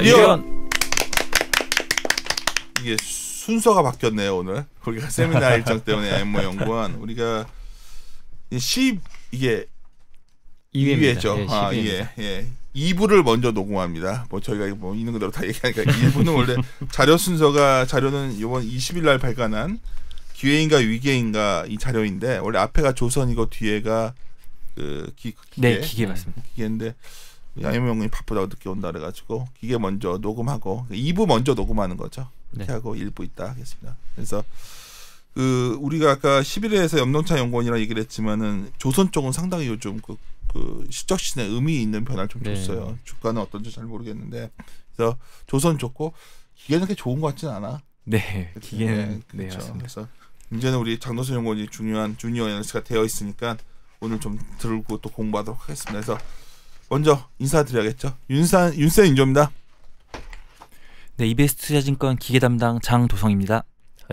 이리온. 이게 순서가 바뀌었네요 오늘. 우리가 세미나 일정 때문에 IMO 연구원 우리가 10 이게 2회죠. 예. 2부를 먼저 녹음합니다. 뭐 저희가 뭐 있는 그대로 다 얘기하니까 1부는 원래 자료는 이번 20일 날 발간한 기회인가 위계인가 이 자료인데 원래 앞에가 조선이고 뒤에가 그 기계 맞습니다. 기계인데 IMO 연구원이 바쁘다고 늦게 온다 그래가지고 기계 먼저 녹음하고 2부 먼저 녹음하는 거죠. 이렇게 하고 1부 있다 하겠습니다. 그래서 그 우리가 아까 11회에서 염동찬 연구원이라 얘기를 했지만은 조선 쪽은 상당히 요즘 그 시적 시즌에 의미 있는 변화를 좀 줬어요. 주가는 어떤지 잘 모르겠는데 그래서 조선 좋고 기계는 그렇게 좋은 것 같진 않아. 네, 기계는 그렇죠. 그래서 이제는 우리 장도선 연구원이 중요한 주니어 애널리스트가 되어 있으니까 오늘 좀 들고 또 공부하도록 하겠습니다. 그래서 먼저 인사드려야겠죠. 윤쌤 인조입니다. 네, EBS 투자증권 기계 담당 장도성입니다.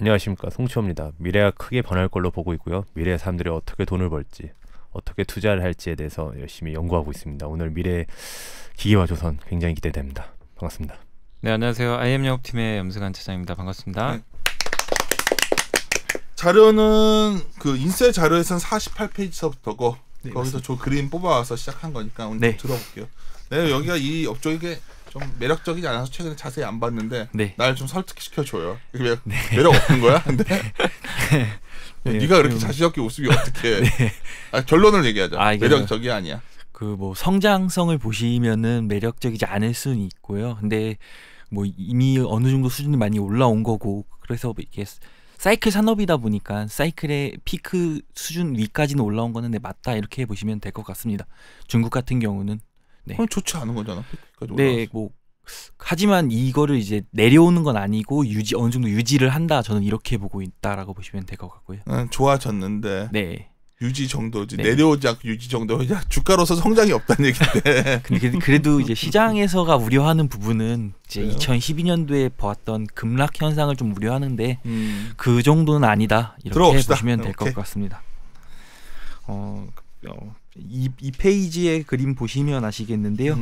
안녕하십니까, 송치호입니다. 미래가 크게 변할 걸로 보고 있고요. 미래 사람들이 어떻게 돈을 벌지, 어떻게 투자를 할지에 대해서 열심히 연구하고 있습니다. 오늘 미래 기계와 조선 굉장히 기대됩니다. 반갑습니다. 네, 안녕하세요. IM 영업팀의 염승환 차장입니다. 반갑습니다. 네. 자료는 그 인셀 자료에서는 48페이지서부터고 거기서 저 그림 뽑아와서 시작한 거니까 오늘 좀 들어볼게요. 네, 여기가 이 업종이 좀 매력적이지 않아서 최근에 자세히 안 봤는데 날 좀 설득시켜줘요. 이게 매력 없는 거야? 근데 네가 그렇게 자신 없게 웃으면 어떡해. 결론을 얘기하자. 매력적이 아니야. 그 뭐 성장성을 보시면은 매력적이지 않을 수는 있고요. 근데 뭐 이미 어느 정도 수준이 많이 올라온 거고 그래서 이게 사이클 산업이다 보니까 사이클의 피크 수준 위까지는 올라온 거는 맞다 이렇게 보시면 될 것 같습니다. 중국 같은 경우는 그건 좋지 않은 거잖아. 네, 뭐 하지만 이거를 이제 내려오는 건 아니고 어느 정도 유지를 한다. 저는 이렇게 보고 있다라고 보시면 될 것 같고요. 좋아졌는데. 유지 정도지. 내려오지 않고 유지 정도. 주가로서 성장이 없다는 얘기인데. 근데 그래도 이제 시장에서가 우려하는 부분은 이제 2012년도에 보았던 급락 현상을 좀 우려하는데 그 정도는 아니다. 이렇게 들어봅시다. 보시면 될 것 같습니다. 이 페이지의 그림 보시면 아시겠는데요.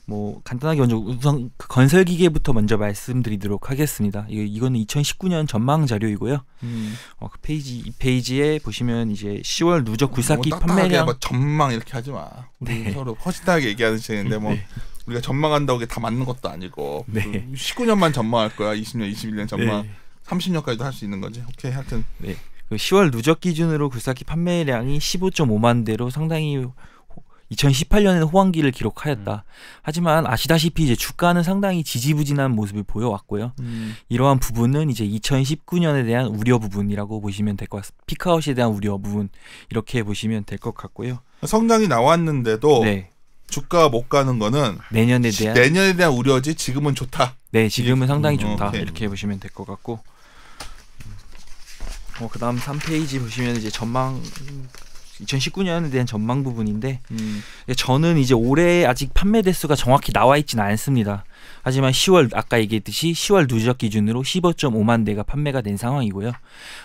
뭐 간단하게 먼저 우선 건설 기계부터 먼저 말씀드리도록 하겠습니다. 이거는 2019년 전망 자료이고요. 그 이 페이지에 보시면 이제 10월 누적 굴삭기 판매량 뭐 전망 이렇게 하지 마. 우리 서로 허심탄회하게 얘기하는 시간인데 뭐 우리가 전망한다고 다 맞는 것도 아니고 19년만 전망할 거야. 20년, 21년 전망 30년까지도 할 수 있는 거지. 오케이, 하여튼 그 10월 누적 기준으로 굴삭기 판매량이 15.5만 대로 상당히 2018년에는 호황기를 기록하였다. 하지만 아시다시피 이제 주가는 상당히 지지부진한 모습을 보여왔고요. 이러한 부분은 이제 2019년에 대한 우려 부분이라고 보시면 될 것 같습니다. 피크아웃에 대한 우려 부분 이렇게 보시면 될 것 같고요. 성장이 나왔는데도 주가가 못 가는 거는 내년에 대한 우려지. 지금은 좋다. 네, 지금은 상당히 좋다. 이렇게 보시면 될 것 같고. 그다음 3페이지 보시면 이제 전망 2019년에 대한 전망 부분인데 저는 이제 올해 아직 판매 대수가 정확히 나와 있지는 않습니다. 하지만 10월 아까 얘기했듯이 10월 누적 기준으로 15.5만 대가 판매가 된 상황이고요.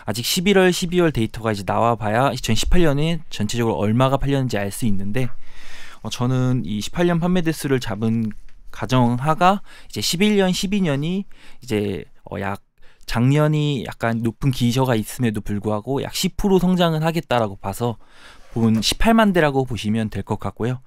아직 11월, 12월 데이터가 이제 나와봐야 2018년에 전체적으로 얼마가 팔렸는지 알 수 있는데 저는 이 18년 판매 대수를 잡은 가정하가 이제 11년, 12년이 이제 약 작년이 약간 높은 기저가 있음에도 불구하고 약 10% 성장은 하겠다라고 봐서 본 18만 대라고 보시면 될 것 같고요.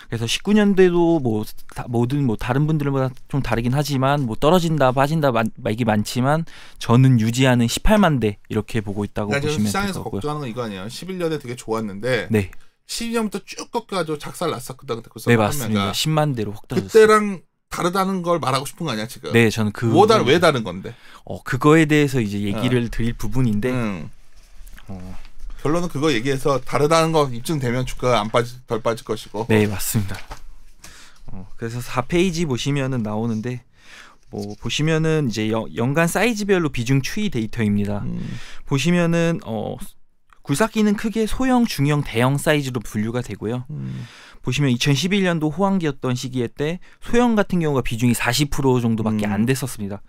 그래서 19년대도 뭐 모든 뭐 다른 분들보다 좀 다르긴 하지만 뭐 떨어진다 빠진다 이게 많지만 저는 유지하는 18만 대 이렇게 보고 있다고 보시면 될 것 같고요. 시장에서 걱정하는 건 이거 아니에요. 11년에 되게 좋았는데 12년부터 쭉 꺾여가지고 작살 났었거든. 네, 맞습니다. 10만 대로 확 떨어졌어요. 그때랑 다르다는 걸 말하고 싶은 거 아니야 지금? 네, 저는 왜 다른 건데? 그거에 대해서 이제 얘기를 드릴 부분인데 결론은 그거 얘기해서 다르다는 거 입증되면 주가가 덜 빠질 것이고. 네, 맞습니다. 그래서 4페이지 보시면은 나오는데 뭐 보시면은 이제 연간 사이즈별로 비중 추이 데이터입니다. 보시면은 굴삭기는 크게 소형, 중형, 대형 사이즈로 분류가 되고요. 보시면 2011년도 호황기였던 시기에 때 소형 같은 경우가 비중이 40% 정도밖에 안 됐었습니다.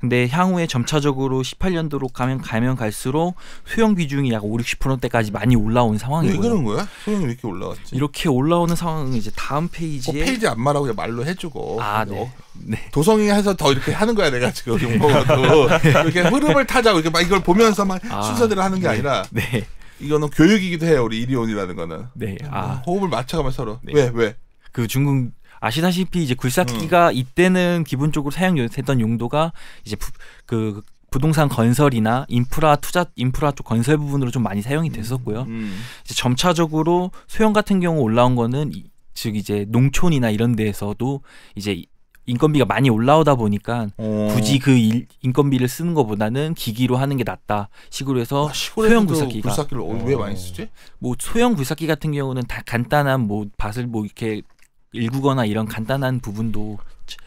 근데 향후에 점차적으로 18년도로 가면 갈수록 소형 비중이 약 50-60%대까지 많이 올라온 상황이고요. 왜 그런 거야? 소형이 왜 이렇게 올라왔지? 이렇게 올라오는 상황은 이제 다음 페이지에 페이지 안 말하고 그냥 말로 해주고. 네. 도성이 해서 더 이렇게 하는 거야 내가 지금 용어도 이렇게 흐름을 타자고 이렇게 막 이걸 보면서 막 순서대로 하는 게 아니라. 네. 이거는 교육이기도 해요. 우리 이리온이라는 거는. 네. 호흡을 맞춰가면서 서로. 네. 왜? 그 중국 아시다시피 이제 굴삭기가 이때는 기본적으로 사용됐던 용도가 이제 그 부동산 건설이나 인프라 쪽 건설 부분으로 좀 많이 사용이 됐었고요. 이제 점차적으로 소형 같은 경우 올라온 거는 즉 이제 농촌이나 이런 데에서도 이제 인건비가 많이 올라오다 보니까 굳이 그 인건비를 쓰는 것보다는 기기로 하는 게 낫다 식으로 해서 소형 굴삭기를 왜 많이 쓰지? 뭐 소형 굴삭기 같은 경우는 다 간단한 뭐 밭을 뭐 이렇게 일구거나 이런 간단한 부분도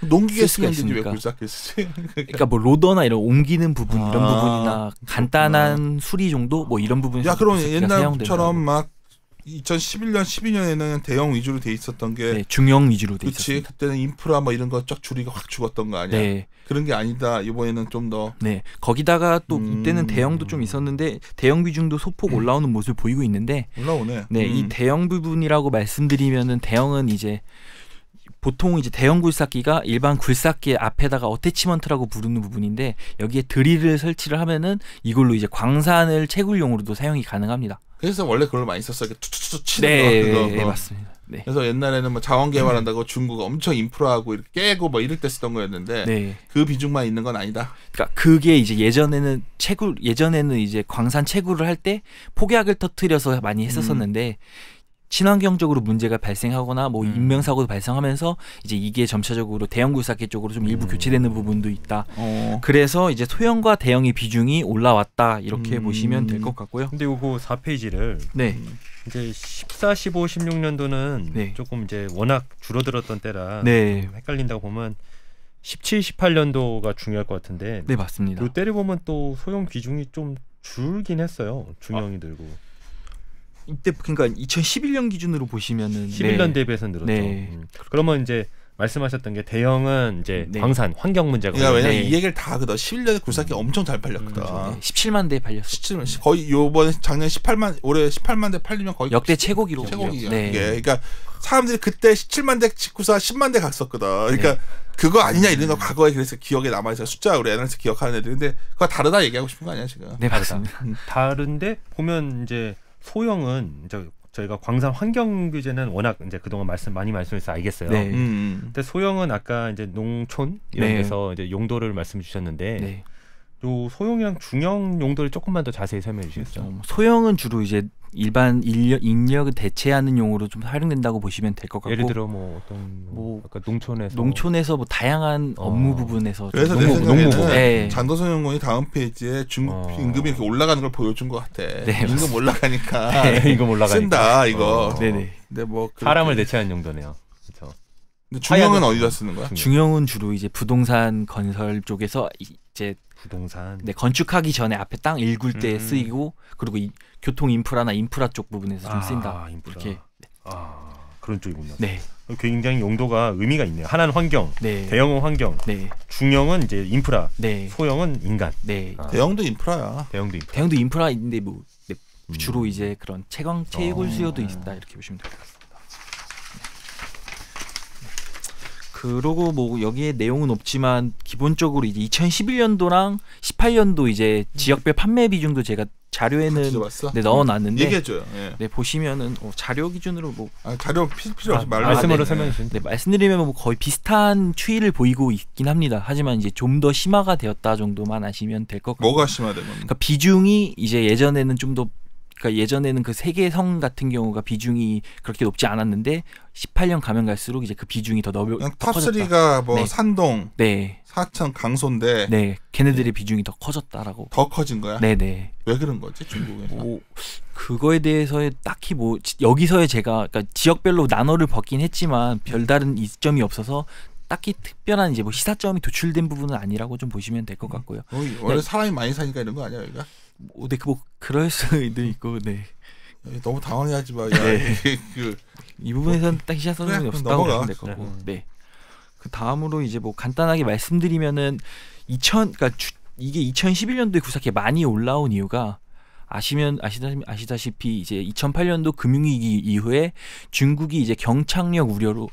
농기계 쓰면 되지 왜 굴삭기 쓰지? 그러니까 뭐 로더나 이런 옮기는 부분 이런 부분이나 간단한 수리 정도 뭐 이런 부분에서 야 그럼 옛날처럼 막 2011년 12년에는 대형 위주로 돼 있었던 게 중형 위주로 돼 있었어요. 그때는 인프라 뭐 이런 거 쫙 줄이가 확 죽었던 거 아니야? 네. 그런 게 아니다. 이번에는 좀 더. 네. 거기다가 또 이때는 대형도 좀 있었는데 대형 비중도 소폭 올라오는 모습을 보이고 있는데. 올라오네. 네, 이 대형 부분이라고 말씀드리면은 대형은 이제 보통 이제 대형 굴삭기가 일반 굴삭기 앞에다가 어태치먼트라고 부르는 부분인데 여기에 드릴을 설치를 하면은 이걸로 이제 광산을 채굴용으로도 사용이 가능합니다. 그래서 원래 그걸 많이 썼어요. 투투투 치는 거. 네, 맞습니다. 네. 그래서 옛날에는 뭐 자원 개발한다고 중국 엄청 인프라하고 이렇게 깨고 뭐 이럴 때 쓰던 거였는데 그 비중만 있는 건 아니다. 그러니까 그게 이제 예전에는 이제 광산 채굴을 할 때 폭약을 터뜨려서 많이 했었었는데 친환경적으로 문제가 발생하거나 뭐 인명사고도 발생하면서 이제 이게 점차적으로 대형 굴삭기 쪽으로 좀 일부 교체되는 부분도 있다. 그래서 이제 소형과 대형의 비중이 올라왔다 이렇게 보시면 될 것 같고요. 근데 요거 4페이지를 이제 14, 15, 16년도는 조금 이제 워낙 줄어들었던 때라 헷갈린다고 보면 17, 18년도가 중요할 것 같은데. 네, 맞습니다. 요 때를 보면 또 소형 비중이 좀 줄긴 했어요. 중형이 늘고. 이때 그러니까 2011년 기준으로 보시면은 11년 대비해서 늘었죠. 그러면 이제 말씀하셨던 게 대형은 이제 광산 환경 문제가. 그러니까 왜냐면 이 얘기를 다 하거든. 11년에 굴삭기 엄청 잘 팔렸거든. 17만 대 팔렸어. 17만 거의 요번에 작년 18만 올해 18만 대 팔리면 거의 역대 최고 기록. 최고기야. 그러니까 사람들이 그때 17만 대 직구사 10만 대 갔었거든. 그러니까 그거 아니냐 이런 거 과거에 그래서 기억에 남아 있어. 숫자 우리 애들한테 기억하는 애들인데 그거 다르다 얘기하고 싶은 거 아니야 지금? 네, 맞습니다. 다른데 보면 이제 소형은 이제 저희가 광산 환경 규제는 워낙 이제 그동안 많이 말씀해서 알겠어요. 근데 소형은 아까 이제 농촌 이런 데서 이제 용도를 말씀 주셨는데 요 소형이랑 중형 용도를 조금만 더 자세히 설명해 주시겠어요? 소형은 주로 이제 일반 인력을 대체하는 용으로 좀 활용된다고 보시면 될 것 같고. 예를 들어 뭐 어떤 아까 농촌에서 뭐 다양한 업무 부분에서 그래서 내 생각에는 장도선 연구원이 다음 페이지에 임금이 이렇게 올라가는 걸 보여준 것 같아. 임금 올라가니까 임금 올라가니까 쓴다 이거. 근데 뭐 사람을 대체하는 용도네요. 그렇죠. 근데 중형은 어디다 쓰는 거야? 중형은 주로 이제 부동산 건설 쪽에서 이제 부동산 건축하기 전에 앞에 땅 일굴 때 쓰이고 그리고 이 교통 인프라나 인프라 쪽 부분에서 좀 쓰인다. 이렇게 그런 쪽이군요. 네. 굉장히 용도가 의미가 있네요. 하나는 환경, 대형은 환경, 중형은 이제 인프라, 소형은 인간. 대형도 인프라야. 대형도 인프라인데 뭐 주로 이제 그런 채굴 수요도 있다 이렇게 보시면 될 것 같습니다. 그러고 뭐 여기에 내용은 없지만 기본적으로 이제 2011년도랑 18년도 이제 지역별 판매 비중도 제가 자료에는 넣어놨는데 얘기해줘요. 보시면은 자료 기준으로 뭐 자료 필요 없이 말씀으로 설명해 주시면 말씀드리면 뭐 거의 비슷한 추이를 보이고 있긴 합니다. 하지만 이제 좀 더 심화가 되었다 정도만 아시면 될 것 같고. 뭐가 심화된 겁니까? 그러니까 비중이 이제 예전에는 좀 더 그러니까 예전에는 그 세계성 같은 경우가 비중이 그렇게 높지 않았는데 18년 가면 갈수록 이제 그 비중이 더 탑3가 뭐 산동, 사천, 강소인데 걔네들의 비중이 더 커졌다라고. 더 커진 거야? 네네. 왜 그런 거지 중국에서? 그거에 대해서 딱히 뭐 여기서의 제가 그러니까 지역별로 나눠를 벗긴 했지만 별다른 이점이 없어서 딱히 특별한 이제 뭐 시사점이 도출된 부분은 아니라고 좀 보시면 될 것 같고요. 원래 사람이 많이 사니까 이런 거 아니야 여기가? 뭐 그럴 수도 있고. 너무 당황해하지 마. 이 부분에서는 딱 시사 선생님이 없었다고 보시면 될 거고. 네. 그 다음으로 이제 뭐 간단하게 말씀드리면은 그러니까 이게 2011년도에 구사키에 많이 올라온 이유가 아시다시피 이제 2008년도 금융위기 이후에 중국이 이제 경착력 우려로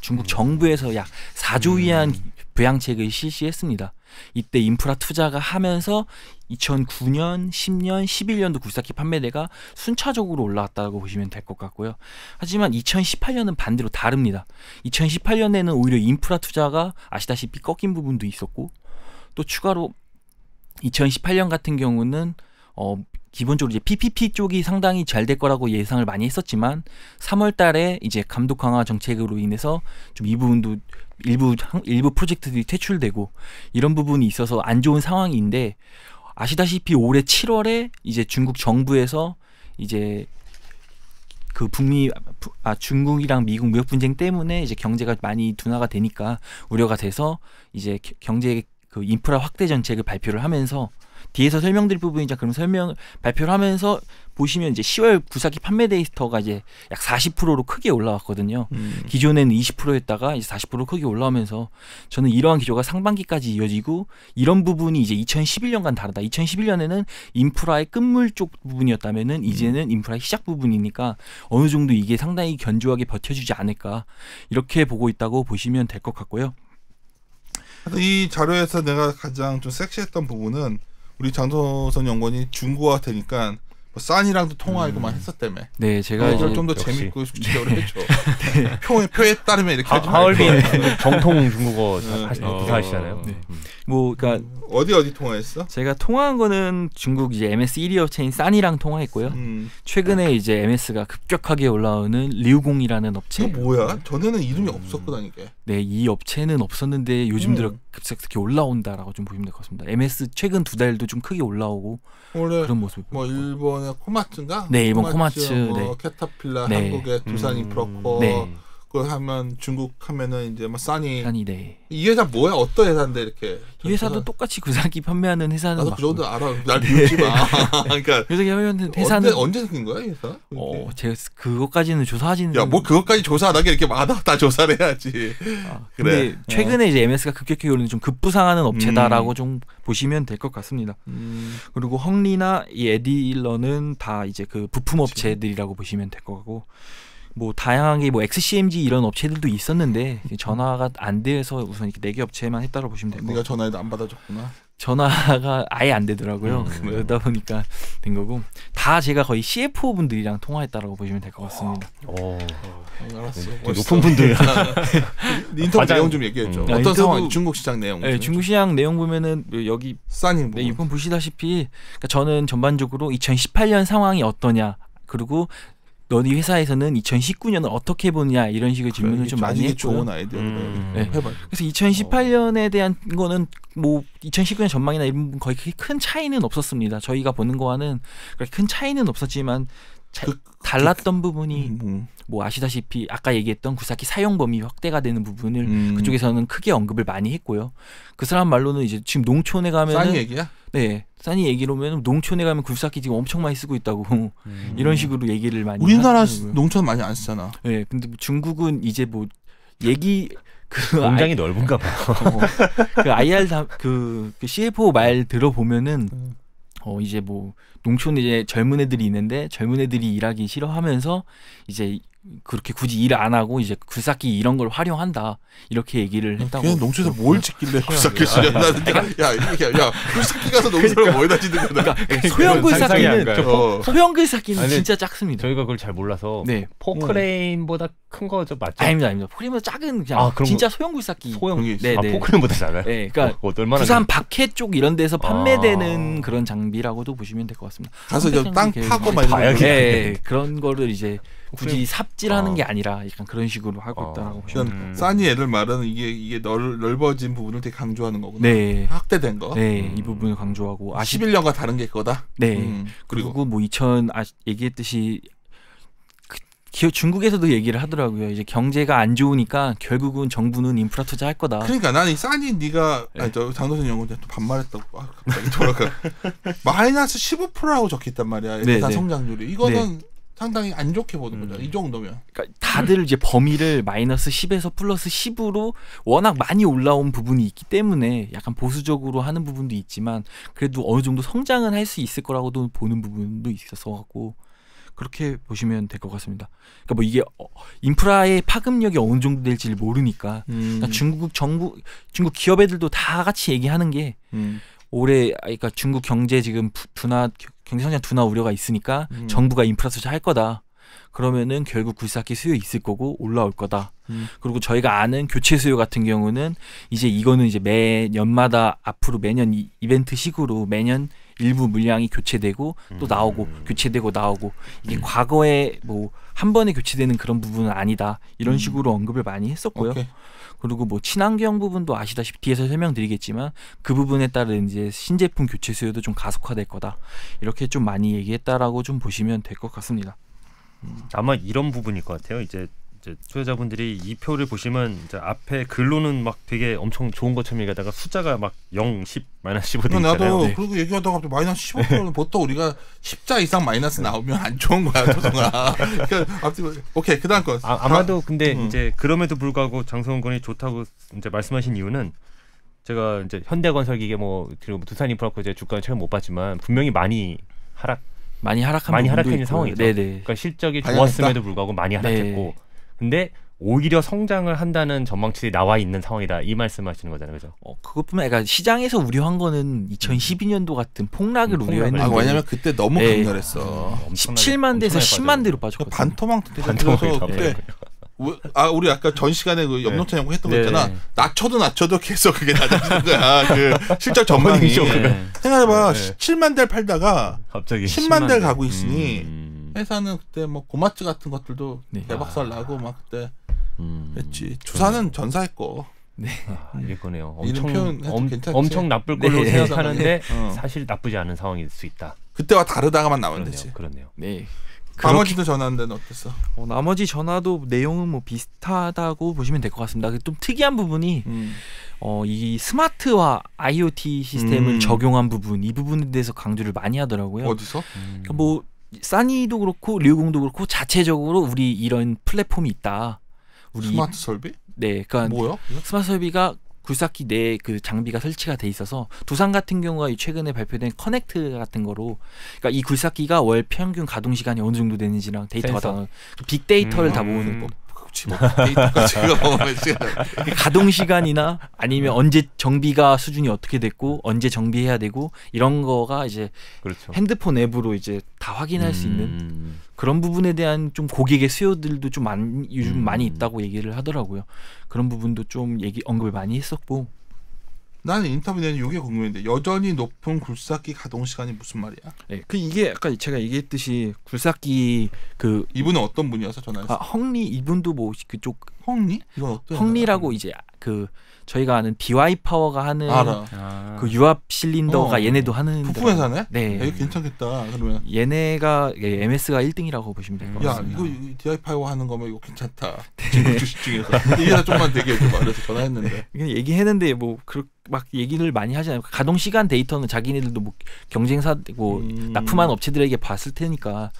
중국 정부에서 약 4조 위안 부양책을 실시했습니다. 이때 인프라 투자가 하면서 2009년, 10년, 11년도 굴삭기 판매대가 순차적으로 올라왔다고 보시면 될 것 같고요. 하지만 2018년은 반대로 다릅니다. 2018년에는 오히려 인프라 투자가 아시다시피 꺾인 부분도 있었고 또 추가로 2018년 같은 경우는 기본적으로 이제 PPP 쪽이 상당히 잘 될 거라고 예상을 많이 했었지만 3월 달에 이제 감독 강화 정책으로 인해서 좀 이 부분도 일부 프로젝트들이 퇴출되고 이런 부분이 있어서 안 좋은 상황인데 아시다시피 올해 7월에 이제 중국 정부에서 이제 그 중국이랑 미국 무역 분쟁 때문에 이제 경제가 많이 둔화가 되니까 우려가 돼서 이제 경제 그 인프라 확대 정책을 발표를 하면서 뒤에서 설명드릴 부분이자 그럼 발표를 하면서 보시면 이제 10월 굴삭기 판매 데이터가 이제 약 40%로 크게 올라왔거든요. 기존에는 20%였다가 이제 40%로 크게 올라오면서 저는 이러한 기조가 상반기까지 이어지고 이런 부분이 이제 2011년과는 다르다. 2011년에는 인프라의 끝물 쪽 부분이었다면은 이제는 인프라의 시작 부분이니까 어느 정도 이게 상당히 견조하게 버텨주지 않을까 이렇게 보고 있다고 보시면 될 것 같고요. 이 자료에서 내가 가장 좀 섹시했던 부분은 우리 장도선 연구원이 중국어가 되니까 뭐 싼이랑도 통화하고만 했었다며. 네, 제가 이걸 좀 더 재밌고 구체적으로 했죠. 네. 표에 따르면 이렇게 하지 말고. 하얼빈 정통 중국어 구사하시잖아요. 네. 뭐 그러니까 어디 통화했어? 제가 통화한 거는 중국 이제 MS 1위 업체인 싼이랑 통화했고요. 최근에 이제 MS가 급격하게 올라오는 리우공이라는 업체. 이게 뭐야? 전에는 이름이 없었거든 이게. 네, 이 업체는 없었는데 요즘 들어 급격하게 올라온다라고 좀 보시면 될 것 같습니다. MS 최근 2달도 좀 크게 올라오고 원래 그런 모습. 뭐 일본의 코마츠인가? 네, 일본 코마츠. 뭐 네. 캐터필라, 네. 한국의 두산 인프라코. 네. 그걸 하면 중국 하면은 이제 뭐 싼이. 네. 이 회사 뭐야? 어떤 회사인데 이렇게? 이 회사도 똑같이 굴삭기 판매하는 회사는 나도 그 정도 알아. 날 비웃지 마. 그러니까 굴삭기 판매하는 회사는 언제 생긴 거야, 이 회사? 제가 그것까지는 조사하지는. 야, 뭐 그것까지 조사 안 하게 이렇게 다 조사를 해야지. 그래. 근데 최근에 이제 MS가 급격히 오르는 좀 급부상하는 업체다라고 좀 보시면 될 것 같습니다. 그리고 헝리나 이 에딜러는 다 이제 그 부품 업체들이라고 보시면 될 것 같고. 뭐 다양하게 뭐 XCMG 이런 업체들도 있었는데 전화가 안 돼서 우선 이렇게 4개 업체만 했다고 보시면 되고. 네가 전화해도 안 받아줬구나. 전화가 아예 안 되더라고요. 그러다 보니까 된 거고 다 제가 거의 CFO 분들이랑 통화했다라고 보시면 될 것 같습니다. 알았어. 높은 분들. 인터뷰 내용 좀 얘기해줘. 어떤 상황? 중국 시장 내용. 네, 중국 시장 내용 보면은 여기 싼이 네, 이번 보시다시피 그러니까 저는 전반적으로 2018년 상황이 어떠냐 그리고 너희 회사에서는 2019년을 어떻게 보느냐 이런 식의 질문을 좀 많이 했고요. 좋은 아이디어. 네. 해봐. 그래서 2018년에 대한 거는 뭐 2019년 전망이나 이런 부분 거의 큰 차이는 없었습니다. 저희가 보는 거와는 그렇게 큰 차이는 없었지만 달랐던 부분이 뭐 아시다시피 아까 얘기했던 굴삭기 사용 범위 확대가 되는 부분을 그쪽에서는 크게 언급을 많이 했고요. 그 사람 말로는 이제 지금 농촌에 가면은 싼이 얘기야? 네, 싼이 얘기로면 농촌에 가면 굴삭기 지금 엄청 많이 쓰고 있다고 이런 식으로 얘기를 많이. 우리나라 농촌 많이 안 쓰잖아. 네, 근데 중국은 이제 뭐 얘기 공장이 넓은가 봐. 그 IR 그 CFO 말 들어보면은 이제 뭐 농촌에 이제 젊은 애들이 있는데 젊은 애들이 일하기 싫어하면서 이제 그렇게 굳이 일 안 하고 이제 굴삭기 이런 걸 활용한다 이렇게 얘기를 했다고. 걔는 농촌에서 뭘 짓길래 굴삭기 쓰려는데 야 굴삭기 가서 농촌을 뭐에다 짓는 거야? 그러니까 소형 굴삭기는 진짜 작습니다. 저희가 그걸 잘 몰라서 네. 포크레인보다 큰 거죠, 맞죠? 아닙니다. 포크레인보다 작은 그냥 진짜 소형 굴삭기. 네, 포크레인보다 작아요? 네, 그러니까 부산 박해 쪽 이런 데서 판매되는 그런 장비라고도 보시면 될 것 같습니다. 가서 땅 파고 막 네, 그런 거를 이제 굳이 삽질하는 게 아니라 약간 그런 식으로 하고 있다라고 보시면. 싼이 애들 말은 이게 넓어진 부분을 되게 강조하는 거구나. 네. 확대된 거. 네, 이 부분을 강조하고. 11년과 다른 게 그거다. 네. 그리고 뭐 얘기했듯이 중국에서도 얘기를 하더라고요. 이제 경제가 안 좋으니까 결국은 정부는 인프라 투자할 거다. 그러니까 나는 이 싼이 네가 장도선 연구원한테 반말했다고 갑자기 돌아가. 마이너스 15%라고 적혀있단 말이야. 예산 성장률이. 이거는 상당히 안 좋게 보는 거죠. 이 정도면. 그러니까 다들 이제 범위를 마이너스 10에서 플러스 10으로 워낙 많이 올라온 부분이 있기 때문에 약간 보수적으로 하는 부분도 있지만 그래도 어느 정도 성장은 할 수 있을 거라고도 보는 부분도 있어서 갖고 그렇게 보시면 될 것 같습니다. 그러니까 뭐 이게 인프라의 파급력이 어느 정도 될지를 모르니까 그러니까 중국 기업 애들도 다 같이 얘기하는 게 올해 그러니까 중국 경제 지금 경제 성장 둔화 우려가 있으니까 정부가 인프라 투자할 거다. 그러면은 결국 굴삭기 수요 있을 거고 올라올 거다. 그리고 저희가 아는 교체 수요 같은 경우는 이제 이거는 이제 매년마다 앞으로 매년 이벤트식으로 매년 일부 물량이 교체되고 또 나오고 교체되고 나오고 이게 과거에 뭐 한 번에 교체되는 그런 부분은 아니다. 이런 식으로 언급을 많이 했었고요. 오케이. 그리고 뭐 친환경 부분도 아시다시피 뒤에서 설명드리겠지만 그 부분에 따른 이제 신제품 교체 수요도 좀 가속화될 거다. 이렇게 좀 많이 얘기했다라고 좀 보시면 될 것 같습니다. 아마 이런 부분일 것 같아요. 이제 투자자분들이 이 표를 보시면 이제 앞에 글로는 막 되게 엄청 좋은 것처럼 얘기하다가 숫자가 막 0, 10, 마이너스 15 돼 있잖아요. 나도 네. 그리고 얘기하다가 갑자기 마이너스 15%는 보통 우리가 10자 이상 마이너스 나오면 안 좋은 거야, 조성아. 그러니까 오케이, 그다음 거. 아마도 근데 이제 그럼에도 불구하고 장성훈 군이 좋다고 이제 말씀하신 이유는 제가 이제 현대건설기계 뭐 그리고 두산인프라코 이제 주가는 최근 못 봤지만 분명히 많이 하락한 있는 상황이죠. 네네. 그러니까 실적이 좋았음에도 불구하고 많이 하락했고, 네. 근데 오히려 성장을 한다는 전망치들이 나와 있는 상황이다. 이 말씀하시는 거잖아요, 그죠? 그것뿐만 아니라 시장에서 우려한 거는 2012년도 같은 폭락을 우려했는데. 아, 왜냐면 그때 너무 네. 강렬했어. 17만 대에서 10만 대로 빠졌거든요. 반토막 들어서 그때. 우리 아까 전 시간에 그 염노천 연구 했던 거 있잖아. 낮춰도 계속 그게 낮아지는 거야. 그 실적 전망이. 생각해봐. 7만 대를 팔다가 갑자기 10만 대를 가고 있으니 회사는 그때 뭐 고마츠 같은 것들도 대박살 나고 막 그때 했지. 주사는 전사했고. 네. 이거네요. 엄청 나쁠 걸로 생각하는데 사실 나쁘지 않은 상황일 수 있다. 그때와 다르다가만 나오면 되지. 그렇네요. 네. 나머지도 전화한 데는 어땠어? 나머지 전화도 내용은 뭐 비슷하다고 보시면 될 것 같습니다. 좀 특이한 부분이 이 스마트와 IoT 시스템을 적용한 부분, 이 부분에 대해서 강조를 많이 하더라고요. 어디서? 그러니까 뭐 사니도 그렇고 류공도 그렇고 자체적으로 우리 이런 플랫폼이 있다. 우리 스마트 설비? 네, 그러니까 뭐요? 스마트 설비가 굴삭기 내에 그 장비가 설치가 돼 있어서 두산 같은 경우가 최근에 발표된 커넥트 같은 거로 그러니까 이 굴삭기가 월 평균 가동 시간이 어느 정도 되는지랑 데이터가 다 빅데이터를 다 모으는 가동 시간이나 아니면 언제 정비가 수준이 어떻게 됐고 언제 정비해야 되고 이런 거가 이제 그렇죠. 핸드폰 앱으로 이제 다 확인할 수 있는 그런 부분에 대한 좀 고객의 수요들도 좀 요즘 많이 있다고 얘기를 하더라고요. 그런 부분도 좀 언급을 많이 했었고. 나는 인터뷰 내는 이게 궁금했는데 여전히 높은 굴삭기 가동 시간이 무슨 말이야? 네, 이게 아까 제가 얘기했듯이 굴삭기 이분은 어떤 분이어서 전화했어? 헝리 이분도 뭐 그쪽 헝리? 이건 어떤 헝리라고 이제 저희가 아는 BY 파워가 하는 알아. 그 유압 실린더가 얘네도 하는 부품 회사네? 네. 이거 괜찮겠다. 그러면 얘네가 MS가 1등이라고 보시면 될 것 같습니다. 야, 이거 DI 파워 하는 거면 이거 괜찮다. 중국 주식 중에서 이게 좀만 되게 해줘봐. 그래서 전화했는데. 얘기했는데 뭐 막 얘기를 많이 하잖아요. 가동 시간 데이터는 자기네들도 뭐 경쟁사 뭐 납품한 업체들에게 봤을 테니까.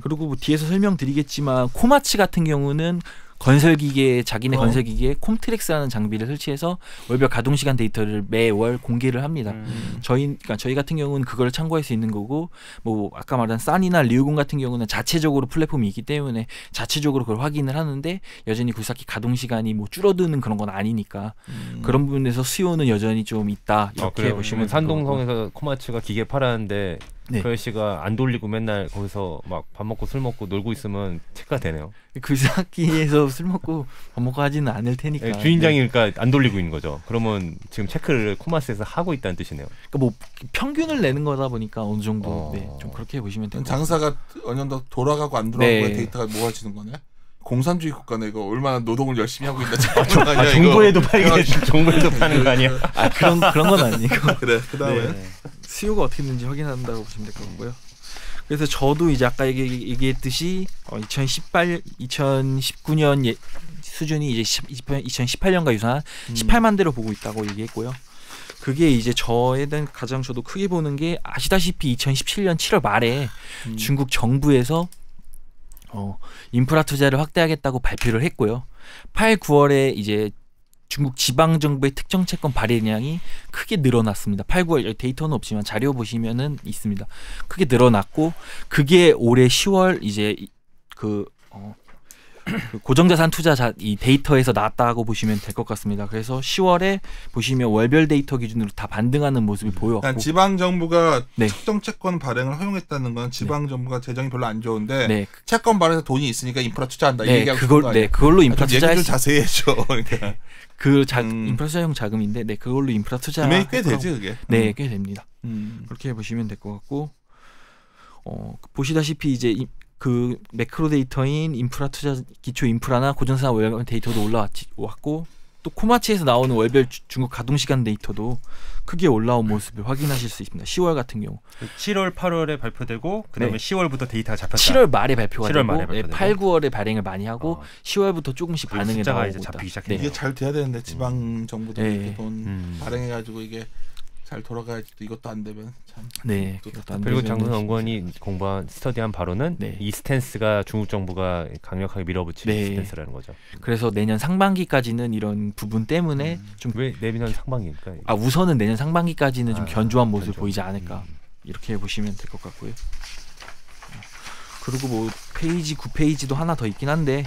그리고 뭐 뒤에서 설명드리겠지만 코마츠 같은 경우는 건설기계 자기네 건설기계에 콤트렉스라는 장비를 설치해서 월별 가동 시간 데이터를 매월 공개를 합니다. 저희 같은 경우는 그걸 참고할 수 있는 거고 뭐 아까 말한 산이나 리우공 같은 경우는 자체적으로 플랫폼이 있기 때문에 자체적으로 그걸 확인을 하는데 여전히 굴삭기 가동 시간이 뭐 줄어드는 그런 건 아니니까 그런 부분에서 수요는 여전히 좀 있다 이렇게 보시면 산동성에서 코마츠가 기계 팔았는데 네. 그 씨가 안 돌리고 맨날 거기서 막 밥 먹고 술 먹고 놀고 있으면 체크가 되네요. 굴삭기에서 술 먹고 밥 먹고 하지는 않을 테니까. 네, 주인장이 그러니까 안 돌리고 있는 거죠. 그러면 지금 체크를 코마츠에서 하고 있다는 뜻이네요. 그러니까 뭐 평균을 내는 거다 보니까 어느 정도 좀 그렇게 보시면 돼요. 장사가 어느 정도 돌아가고 안 돌아가고의 데이터가 모아지는 거네. 공산주의 국가네. 이거 얼마나 노동을 열심히 하고 있나. 정부에도 정부에도 파는 거 아니야? 그런 건 아니고. 그래. 그다음에 수요가 어떻게 되는지 확인한다고 보시면 될 거고요. 그래서 저도 이제 아까 얘기했듯이 2019년 수준이 이제 2018년과 유사한 18만 대로 보고 있다고 얘기했고요. 그게 이제 저에 대한 가장 저도 크게 보는 게 아시다시피 2017년 7월 말에 중국 정부에서 인프라 투자를 확대하겠다고 발표를 했고요. 8, 9월에 이제 중국 지방 정부의 특정 채권 발행량이 크게 늘어났습니다. 8, 9월 데이터는 없지만 자료 보시면은 있습니다. 크게 늘어났고 그게 올해 10월 이제 그 고정자산 투자 이 데이터에서 나왔다고 보시면 될 것 같습니다. 그래서 10월에 보시면 월별 데이터 기준으로 다 반등하는 모습이 보였고 지방 정부가 특정 채권 발행을 허용했다는 건 지방 정부가 재정이 별로 안 좋은데 채권 발행에서 돈이 있으니까 인프라 투자한다 이 얘기하고 그걸로 인프라 투자 좀 자세히 해줘. 그러니까 인프라 투자용 자금인데 그걸로 인프라 투자 금액이 꽤 되지 그게. 네, 꽤 됩니다. 그렇게 보시면 될 것 같고 보시다시피 이제 그 매크로 데이터인 인프라 투자 기초 인프라나 고정자산 월별 데이터도 올라왔고 또 코마치에서 나오는 월별 중국 가동 시간 데이터도 크게 올라온 모습을 확인하실 수 있습니다. 10월 같은 경우 7월, 8월에 발표되고 그다음에 10월부터 데이터가 잡혔다. 7월 말에 발표가 7월 되고 말에 발표되고. 8, 9월에 발행을 많이 하고 10월부터 조금씩 반응이 나오고 이제 잡히기 있다. 시작했네요. 이게 잘 돼야 되는데 지방 정부도 이렇게 돈 발행해가지고 이게 잘 돌아가야지. 또 이것도 안 되면 참. 네. 그리고 장군 원관이 공부한 스터디한 바로는 이 스탠스가 중국 정부가 강력하게 밀어붙이는 스탠스라는 거죠. 그래서 내년 상반기까지는 이런 부분 때문에 좀 왜 내년 상반기일까? 우선은 내년 상반기까지는 좀 견조한 모습을 보이지 않을까 이렇게 보시면 될 것 같고요. 그리고 뭐 페이지 9페이지도 하나 더 있긴 한데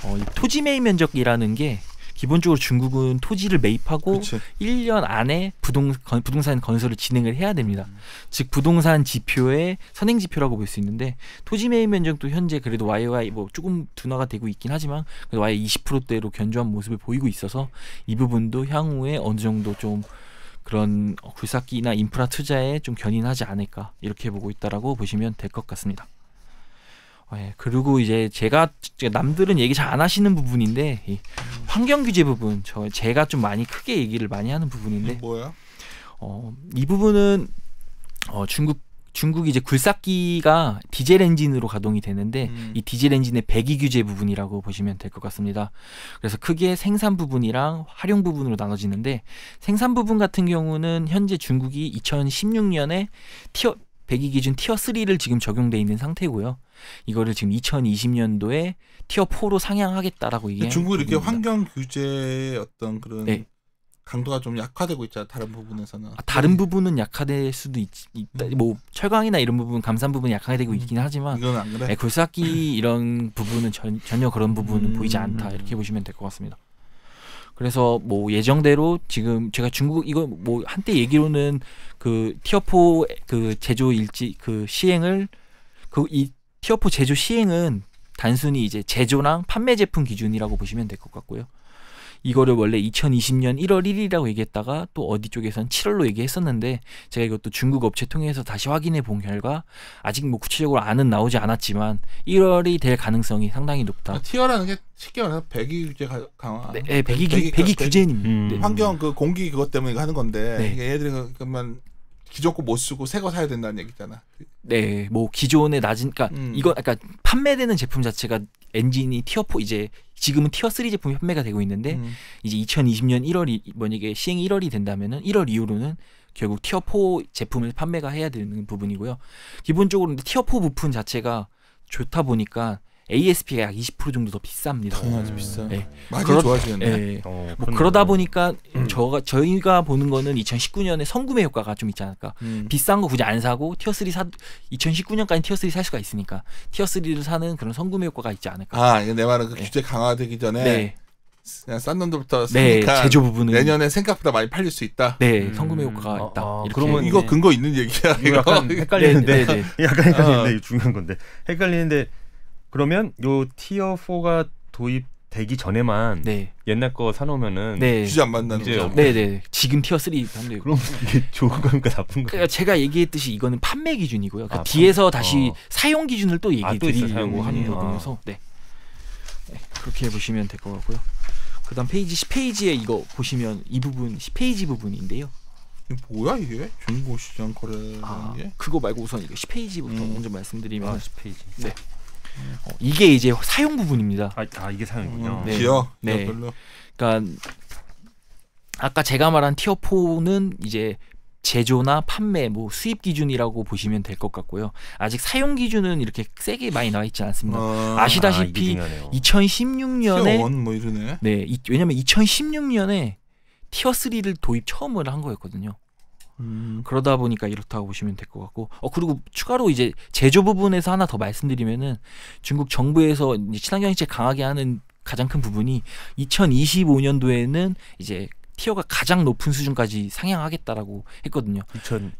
이 토지 매입 면적이라는 게 기본적으로 중국은 토지를 매입하고 1년 안에 부동산 건설을 진행을 해야 됩니다. 즉 부동산 지표의 선행 지표라고 볼 수 있는데 토지 매입 면적도 현재 그래도 YOY 뭐 조금 둔화가 되고 있긴 하지만 YOY 20%대로 견조한 모습을 보이고 있어서 이 부분도 향후에 어느 정도 좀 그런 굴삭기나 인프라 투자에 좀 견인하지 않을까 이렇게 보고 있다라고 보시면 될 것 같습니다. 그리고 이제 제가 남들은 얘기 잘 안 하시는 부분인데 이 환경 규제 부분 제가 좀 많이 크게 얘기를 많이 하는 부분인데 뭐야? 이 부분은 중국이 이제 굴삭기가 디젤 엔진으로 가동이 되는데 이 디젤 엔진의 배기 규제 부분이라고 보시면 될 것 같습니다. 그래서 크게 생산 부분이랑 활용 부분으로 나눠지는데 생산 부분 같은 경우는 현재 중국이 2016년에 배기 기준 티어 3를 지금 적용돼 있는 상태고요. 이거를 지금 2020년도에 티어 4로 상향하겠다라고 얘기해요. 중국이 이렇게 환경 규제의 어떤 그런 강도가 좀 약화되고 있잖아. 다른 부분에서는. 다른 부분은 약화될 수도 있다. 뭐 철강이나 이런 부분, 감산 부분이 약화되고 있긴 하지만 이건 안 그래. 굴삭기 이런 부분은 전혀 그런 부분은 보이지 않다. 이렇게 보시면 될 것 같습니다. 그래서 뭐 예정대로 지금 제가 중국 이거 뭐 한때 얘기로는 그 티어 4 그 제조 일지 그 시행을 이 티어 4 제조 시행은 단순히 이제 제조랑 판매 제품 기준이라고 보시면 될 것 같고요. 이거를 원래 2020년 1월 1일이라고 얘기했다가 또 어디 쪽에서는 7월로 얘기했었는데 제가 이것도 중국 업체 통해서 다시 확인해 본 결과 아직 뭐 구체적으로 안은 나오지 않았지만 1월이 될 가능성이 상당히 높다. 티어라는 게 쉽게 말해서 배기 규제 강화. 네, 배기 규제입니다. 환경 그 공기 그것 때문에 이거 하는 건데 이게 얘들이 그러면 기존 거 못 쓰고 새 거 사야 된다는 얘기잖아. 네, 뭐 기존에 낮은 이거 그러니까 판매되는 제품 자체가 엔진이 티어 4 이제 지금은 티어 3 제품이 판매가 되고 있는데 이제 2020년 1월이 만약에 시행이 1월이 된다면은 1월 이후로는 결국 티어 4 제품을 판매가 해야 되는 부분이고요. 기본적으로 티어 4 부품 자체가 좋다 보니까 ASP가 약 20% 정도 더 비쌉니다. 당연하지 비싸. 네. 많이 좋아지겠네. 네. 뭐 그러다 보니까 저희가 보는 거는 2019년에 선구매 효과가 좀 있지 않을까. 비싼 거 굳이 안 사고 티어 3 2019년까지 티어 3 살 수가 있으니까 티어 3를 사는 그런 선구매 효과가 있지 않을까. 내 말은 그 규제 강화되기 전에 그냥 싼 놈들부터 사니까 제조 부분은 내년에 생각보다 많이 팔릴 수 있다. 선구매 효과가 있다. 그러면 이거 근거 있는 얘기야. 이거 약간 헷갈리는데, 약간 헷갈리는데 중요한 건데 헷갈리는데. 그러면 요 티어 4가 도입되기 전에만 옛날 거 사놓으면은 규제 안 받는다는 거죠. 네네. 지금 티어 3 하면 되고. 그럼 이게 좋은 겁니까 나쁜 거? 그러니까 제가 얘기했듯이 이거는 판매 기준이고요. 그러니까 뒤에서 다시 사용 기준을 또 얘기해 드리려고 하는 부분이어서 그렇게 보시면 될 것 같고요. 그다음 페이지 10페이지에 이거 보시면 이 부분 10페이지 부분인데요. 이게 뭐야 이게? 중고 시장 거래라는 게? 그거 말고 우선 이거 10페이지부터 먼저 말씀드리면 10페이지. 네. 이게 이제 사용 부분입니다. 이게 사용이군요. 티어? 그러니까 아까 제가 말한 티어 4는 이제 제조나 판매, 뭐 수입 기준이라고 보시면 될 것 같고요. 아직 사용 기준은 이렇게 세게 많이 나와 있지 않습니다. 아시다시피 2016년에 티어 1 뭐 이러네. 네, 왜냐면 2016년에 티어 3를 도입 처음을 한 거였거든요. 그러다 보니까 이렇다고 보시면 될 것 같고, 그리고 추가로 이제 제조 부분에서 하나 더 말씀드리면은 중국 정부에서 이제 친환경 정책 강하게 하는 가장 큰 부분이 2025년도에는 이제 티어가 가장 높은 수준까지 상향하겠다라고 했거든요.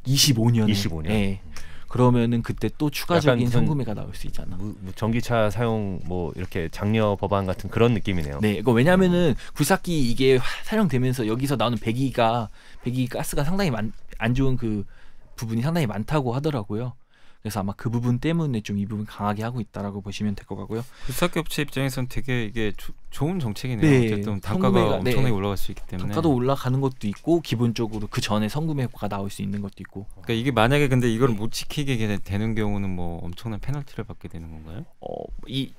2025년에. 25년. 네. 그러면은 그때 또 추가적인 성구매가 나올 수 있잖아. 전기차 사용 뭐 이렇게 장려 법안 같은 그런 느낌이네요. 네, 이거 왜냐면은 굴삭기 이게 사용되면서 여기서 나오는 배기 가스가 상당히 안 좋은 그 부분이 상당히 많다고 하더라고요. 그래서 아마 그 부분 때문에 좀 이 부분 강하게 하고 있다라고 보시면 될 것 같고요. 굴삭기 업체 입장에서는 되게 이게 좋은 정책이네요. 네, 어쨌든 단가가 엄청나게 올라갈 수 있기 때문에. 단가도 올라가는 것도 있고 기본적으로 그 전에 성구매 효과가 나올 수 있는 것도 있고. 그러니까 이게 만약에 근데 이걸 못 지키게 되는 경우는 뭐 엄청난 페널티를 받게 되는 건가요?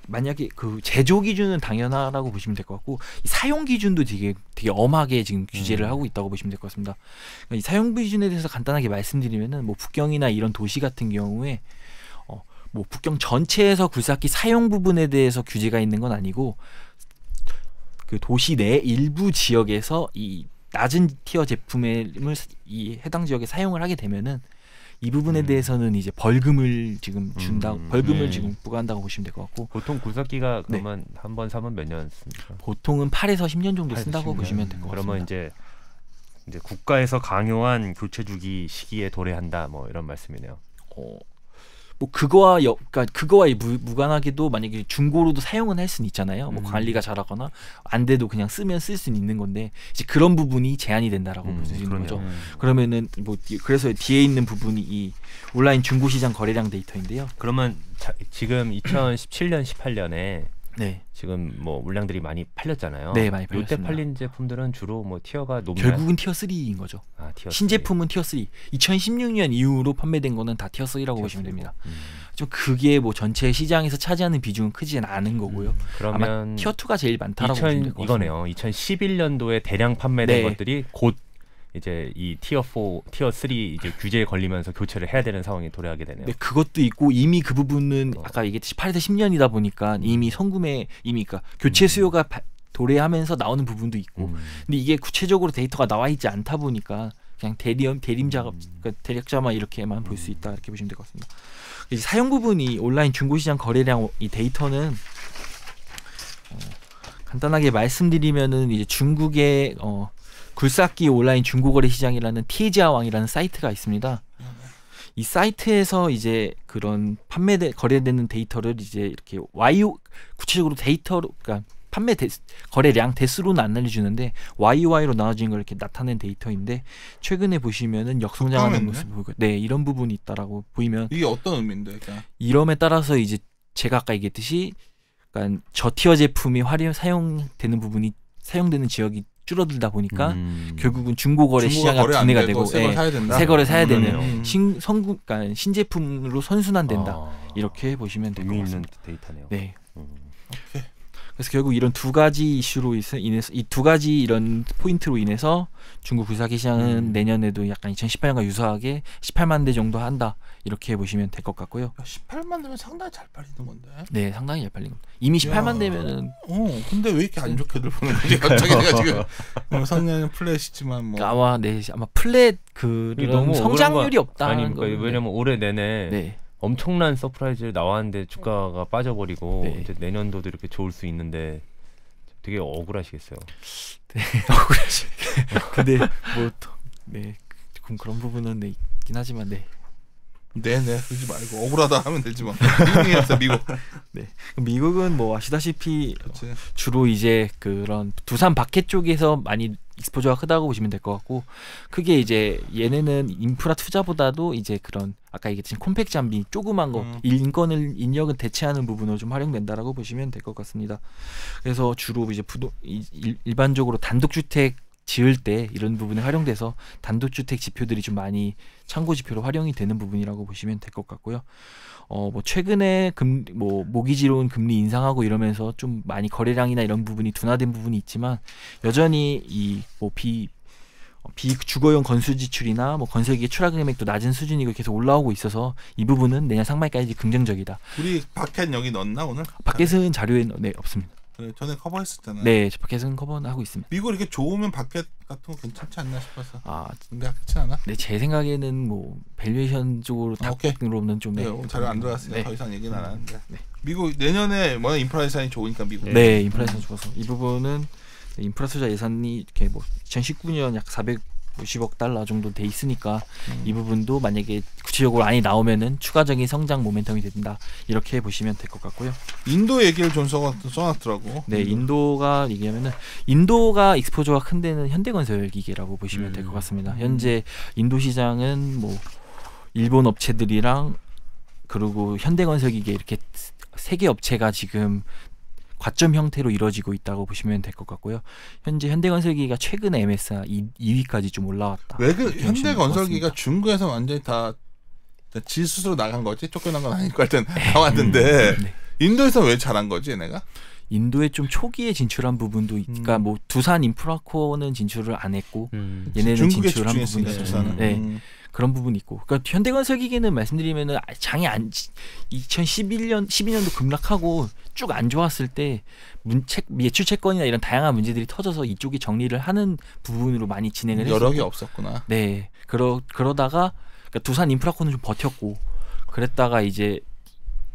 만약에 그 제조 기준은 당연하다고 보시면 될 것 같고, 이 사용 기준도 되게 엄하게 지금 규제를 하고 있다고 보시면 될 것 같습니다. 그러니까 이 사용 기준에 대해서 간단하게 말씀드리면은 뭐 북경이나 이런 도시 같은 경우에 뭐 북경 전체에서 굴삭기 사용 부분에 대해서 규제가 있는 건 아니고, 그 도시 내 일부 지역에서 이 낮은 티어 제품을 이 해당 지역에 사용을 하게 되면은 이 부분에 대해서는 이제 벌금을 지금 벌금을 지금 부과한다고 보시면 될 것 같고. 보통 굴삭기가 그러면 한 번 사면 몇 년 씁니까? 보통은 8에서 10년 정도 쓴다고 10년. 보시면 될 것 같습니다. 그러면 이제 국가에서 강요한 교체 주기 시기에 도래한다, 뭐 이런 말씀이네요. 뭐 그거와 무관하게도 만약에 중고로도 사용은 할 수는 있잖아요. 뭐 관리가 잘하거나 안 돼도 그냥 쓰면 쓸 수는 있는 건데, 이제 그런 부분이 제한이 된다라고 볼 수 있는 거죠. 그러면은 뭐 그래서 뒤에 있는 부분이 이 온라인 중고 시장 거래량 데이터인데요. 그러면 지금 2017년 18년에 네. 지금 뭐 물량들이 많이 팔렸잖아요. 네, 많이 팔렸습니다. 이때 팔린 제품들은 주로 뭐 티어가 높나요? 결국은 티어 3인 거죠. 티어 신제품은 티어 3. 2016년 이후로 판매된 거는 다 티어 3라고 보시면 됩니다. 좀 그게 뭐 전체 시장에서 차지하는 비중은 크지는 않은 거고요. 그러면 아마 티어 2가 제일 많다라고 보시면 될 것 같습니다. 이거네요. 2011년도에 대량 판매된 것들이 곧 이제 이 티어 4, 티어 3 이제 규제에 걸리면서 교체를 해야 되는 상황이 도래하게 되네요. 네, 그것도 있고 이미 그 부분은 아까 얘기했듯이 8에서 10년이다 보니까 이미 그러니까 교체 수요가 도래하면서 나오는 부분도 있고. 근데 이게 구체적으로 데이터가 나와 있지 않다 보니까 그냥 대림자가 그러니까 대략자만 이렇게만 볼 수 있다, 이렇게 보시면 될 것 같습니다. 사용 부분이 온라인 중고시장 거래량 이 데이터는 간단하게 말씀드리면은 이제 중국의 굴삭기 온라인 중고거래 시장이라는 티에지아왕이라는 사이트가 있습니다. 이 사이트에서 이제 그런 거래되는 데이터를 이제 이렇게 구체적으로 데이터로, 그러니까 거래량 대수로는 안 알려주는데 YOY로 나눠진 걸 이렇게 나타낸 데이터인데, 최근에 보시면은 역성장하는 모습을 보이고, 네, 이런 부분이 있다라고 보이면, 이게 어떤 의미인데? 그냥? 이름에 따라서 이제 제가 아까 얘기했듯이, 그러니까 저티어 제품이 사용되는 부분이 사용되는 지역이 줄어들다 보니까 결국은 중고거래 시장이 분해가 되고 새 거를 사야 되는 그러니까 신제품으로 선순환된다, 이렇게 보시면 될 것 같습니다. 데이터네요. 네. 오케이. 그래서 결국 이런 두 가지 이슈로 인해서 이 두 가지 이런 포인트로 인해서 중국 굴삭기 시장은 내년에도 약간 2018년과 유사하게 18만 대 정도 한다, 이렇게 보시면 될 것 같고요. 18만 대면 상당히 잘 팔리는 건데. 네, 상당히 잘 팔린 겁니다. 이미 18만 대면은. 근데 왜 이렇게 안 좋게들 보는 거지? 갑자기 내가 지금 성량은 플랫이지만 뭐. 아마 플랫 그런 성장률이 없다. 아니, 그러니까 왜냐면 올해 내내 엄청난 서프라이즈 나왔는데 주가가 빠져버리고 이제 내년도도 이렇게 좋을 수 있는데 되게 억울하시겠어요. 네, 억울하시. 근데 그런 부분은 있긴 하지만 그러지 말고 억울하다 하면 되지 뭐. 미국이었어, 미국. 네, 미국은 뭐 아시다시피 주로 이제 그런 두산 바켓 쪽에서 많이 익스포저가 크다고 보시면 될 것 같고, 크게 이제 얘네는 인프라 투자보다도 이제 그런 아까 얘기했듯이 콤팩 장비 조그만 거 인력을 대체하는 부분으로 좀 활용된다라고 보시면 될 것 같습니다. 그래서 주로 이제 일반적으로 단독주택 지을 때 이런 부분에 활용돼서 단독주택 지표들이 좀 많이 참고 지표로 활용이 되는 부분이라고 보시면 될 것 같고요. 뭐 최근에 모기지로는 금리 인상하고 이러면서 좀 많이 거래량이나 이런 부분이 둔화된 부분이 있지만, 여전히 비주거용 건수 지출이나 뭐 건설기계 출하 금액도 낮은 수준이고 계속 올라오고 있어서 이 부분은 내년 상반기까지 긍정적이다. 우리 바켓 여기 넣었나 오늘? 바켓은 자료에 네, 없습니다. 그래, 전에 커버했었잖아요. 네, 바켓은 커버는 하고 있습니다. 미국 이렇게 좋으면 바켓 같은 거 괜찮지 않나 싶어서. 아, 근데 그렇지 않아? 네, 제 생각에는 뭐 밸류에이션 쪽으로 오케이. 닭으로는 좀 네, 자료 안 들어갔으니까 네. 더 이상 얘기는 안 하는데. 네. 미국 내년에 뭐 인프라 예산이 좋으니까 미국. 네, 인프라 예산 좋아서 이 부분은 인프라 투자 예산이 이렇게 뭐 2019년 약 450억 달러 정도 돼 있으니까 이 부분도 만약에 구체적으로 안이 나오면은 추가적인 성장 모멘텀이 된다 이렇게 보시면 될 것 같고요. 인도 얘기를 좀 써놨더라고. 네, 인도가 얘기하면은 인도가 익스포저가 큰 데는 현대건설 기계라고 보시면 될 것 같습니다. 현재 인도 시장은 뭐 일본 업체들이랑 그리고 현대건설 기계 이렇게 세 개 업체가 지금 과점 형태로 이루어지고 있다고 보시면 될 것 같고요. 현재 현대건설기가 최근에 MSI 2위까지 좀 올라왔다. 왜 그 현대건설기가 중국에서 완전히 다 지수로 나간 거지? 쫓겨난 건 아닐 것 같은 나왔는데 네. 인도에서 왜 잘한 거지 얘네가? 인도에 좀 초기에 진출한 부분도 그러니까 뭐 두산 인프라코어는 진출을 안 했고 얘네는 중국에 진출한 부분이 두산은. 네. 그런 부분이 있고. 그러니까 현대건설기계는 말씀드리면은 장이 안 12년도 급락하고 쭉 안 좋았을 때 예출 채권이나 이런 다양한 문제들이 터져서 이쪽이 정리를 하는 부분으로 많이 진행을 했어요. 여러 개 없었구나. 네. 그러다가 그러니까 두산 인프라코는 좀 버텼고 그랬다가 이제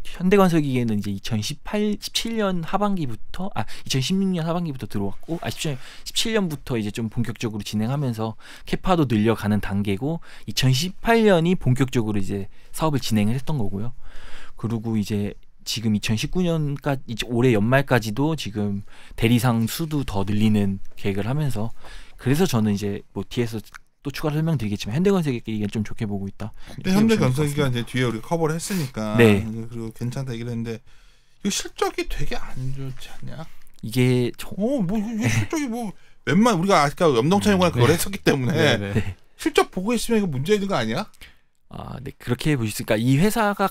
현대건설기계는 이제 17년 하반기부터 2016년 하반기부터 들어왔고 17년부터 이제 좀 본격적으로 진행하면서 캐파도 늘려가는 단계고 2018년이 본격적으로 이제 사업을 진행을 했던 거고요. 그리고 이제 지금 2019년까지 이제 올해 연말까지도 지금 대리상 수도 더 늘리는 계획을 하면서 그래서 저는 이제 뭐 뒤에서 또 추가로 설명드리겠지만 현대건설기가 좀 좋게 보고 있다. 근데 현대건설기가 이제 뒤에 우리가 커버를 했으니까 네. 그리고 괜찮다 얘기를 했는데 이 실적이 되게 안 좋지 않냐? 이게 뭐 실적이 뭐 웬만 우리가 아까 염동찬 연구가 그걸 했었기 때문에 네. 실적 보고 있으면 이거 문제 있는 거 아니야? 네 그렇게 보실 수 있으니까 이 회사가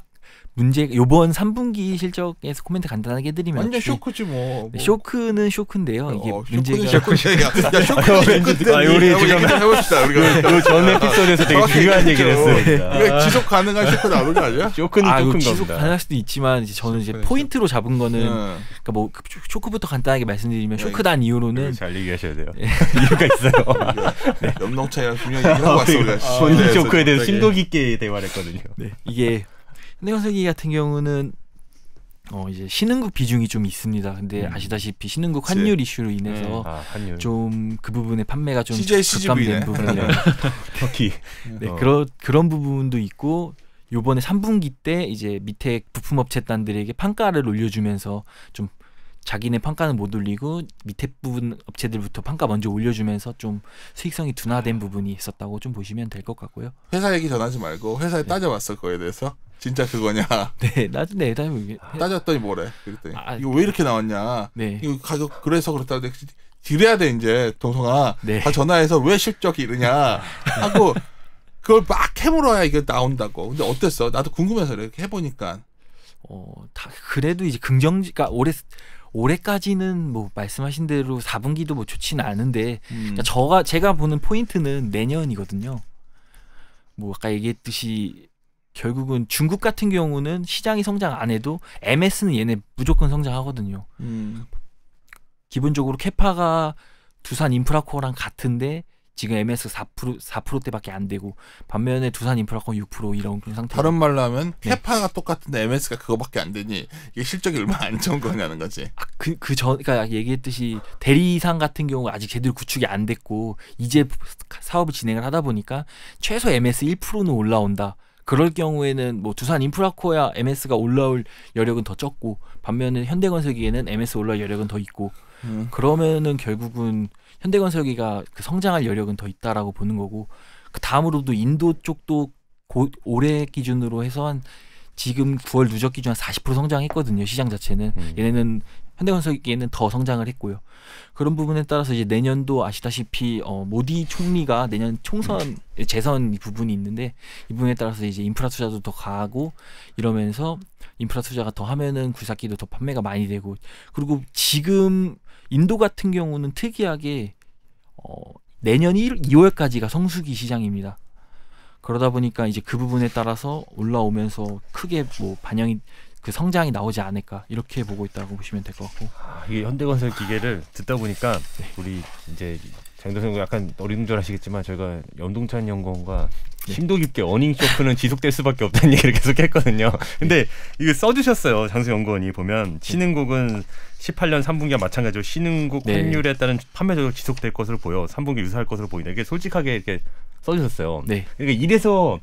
요번 3분기 실적에서 코멘트 간단하게 해드리면 완전 쇼크지 뭐. 네, 쇼크는 쇼크인데요. 이게 문제가 쇼크는 우리 지금 해봅시다. 우리가 그 전 에피소드에서 되게 중요한 얘기를 했어요. 이거 지속 가능한 쇼크 나오는 거 아니야? 쇼크는 쇼크인 지속 겁니다. 가능할 수도 있지만 이제 저는 이제 포인트로 잡은 거는 그러니까 뭐 쇼크부터 간단하게 말씀드리면 쇼크단 이후로는 잘 얘기하셔야 돼요. 이유가 있어요. 염동차이랑 중요한 얘기를 하고 왔어 우리가. 본인 쇼크에 대해서 심도 깊게 대화를 했거든요. 네, 이게 현대건설기 같은 경우는 이제 신흥국 비중이 좀 있습니다. 근데 아시다시피 신흥국 환율 이슈로 인해서 좀 그 부분의 판매가 좀 급감된 부분이에요. 터키. 네, 그런 부분도 있고 요번에 3분기 때 이제 밑에 부품업체단들에게 판가를 올려주면서 좀 자기네 판가는 못 올리고 밑에 부분 업체들부터 판가 먼저 올려주면서 좀 수익성이 둔화된 부분이 있었다고 좀 보시면 될 것 같고요. 회사 얘기 전하지 말고 회사에 따져봤어 그거에 대해서. 진짜 그거냐? 네, 나중에 따졌더니 뭐래? 그랬더니 이거 왜 이렇게 나왔냐? 네. 이거 가격 그래서 그렇다. 딜해야 돼 이제 동성아. 네. 다 전화해서 왜 실적이 이러냐 하고 그걸 막 해물어야 이게 나온다고. 근데 어땠어? 나도 궁금해서 이렇게 해보니까. 다 그래도 이제 그러니까 올해까지는 뭐 말씀하신 대로 4분기도 뭐 좋지는 않은데 그러니까 제가 보는 포인트는 내년이거든요. 뭐 아까 얘기했듯이. 결국은 중국 같은 경우는 시장이 성장 안 해도 MS는 얘네 무조건 성장하거든요. 기본적으로 캐파가 두산 인프라코어랑 같은데 지금 MS 4%대밖에 안 되고 반면에 두산 인프라코어 6% 이런 상태. 다른 말로 하면 캐파가 똑같은데 MS가 그거밖에 안 되니 이게 실적이 얼마나 안 좋은 거냐는 거지. 그러니까 얘기했듯이 대리상 같은 경우 아직 제대로 구축이 안 됐고 이제 사업을 진행을 하다 보니까 최소 MS 1%는 올라온다. 그럴 경우에는 뭐 두산 인프라코어야 MS가 올라올 여력은 더 적고 반면에 현대건설기에는 MS 올라올 여력은 더 있고 그러면은 결국은 현대건설기가 그 성장할 여력은 더 있다라고 보는 거고 그 다음으로도 인도 쪽도 올해 기준으로 해서 한 지금 9월 누적 기준 한 40% 성장했거든요. 시장 자체는 얘네는 현대건설기에는 더 성장을 했고요. 그런 부분에 따라서 이제 내년도 아시다시피 모디 총리가 내년 총선 재선 부분이 있는데 이 부분에 따라서 이제 인프라 투자도 더 가고 이러면서 인프라 투자가 더 하면은 굴삭기도 더 판매가 많이 되고 그리고 지금 인도 같은 경우는 특이하게 내년 2월까지가 성수기 시장입니다. 그러다 보니까 이제 그 부분에 따라서 올라오면서 크게 뭐 반영이 그 성장이 나오지 않을까 이렇게 보고 있다고 보시면 될 것 같고. 이게 현대건설 기계를 듣다 보니까 우리 이제 장도생 약간 어리둥절하시겠지만 저희가 염동찬 연구원과 심도 깊게 어닝 쇼크는 지속될 수밖에 없다는 얘기를 계속 했거든요. 근데 이거 써주셨어요. 장수 연구원이 보면 신흥국은 18년 3분기와 마찬가지로 신흥국 환율에 따른 판매적으로 지속될 것으로 보여 3분기 유사할 것으로 보인다. 이게 솔직하게 이렇게 써주셨어요. 그러니까 이래서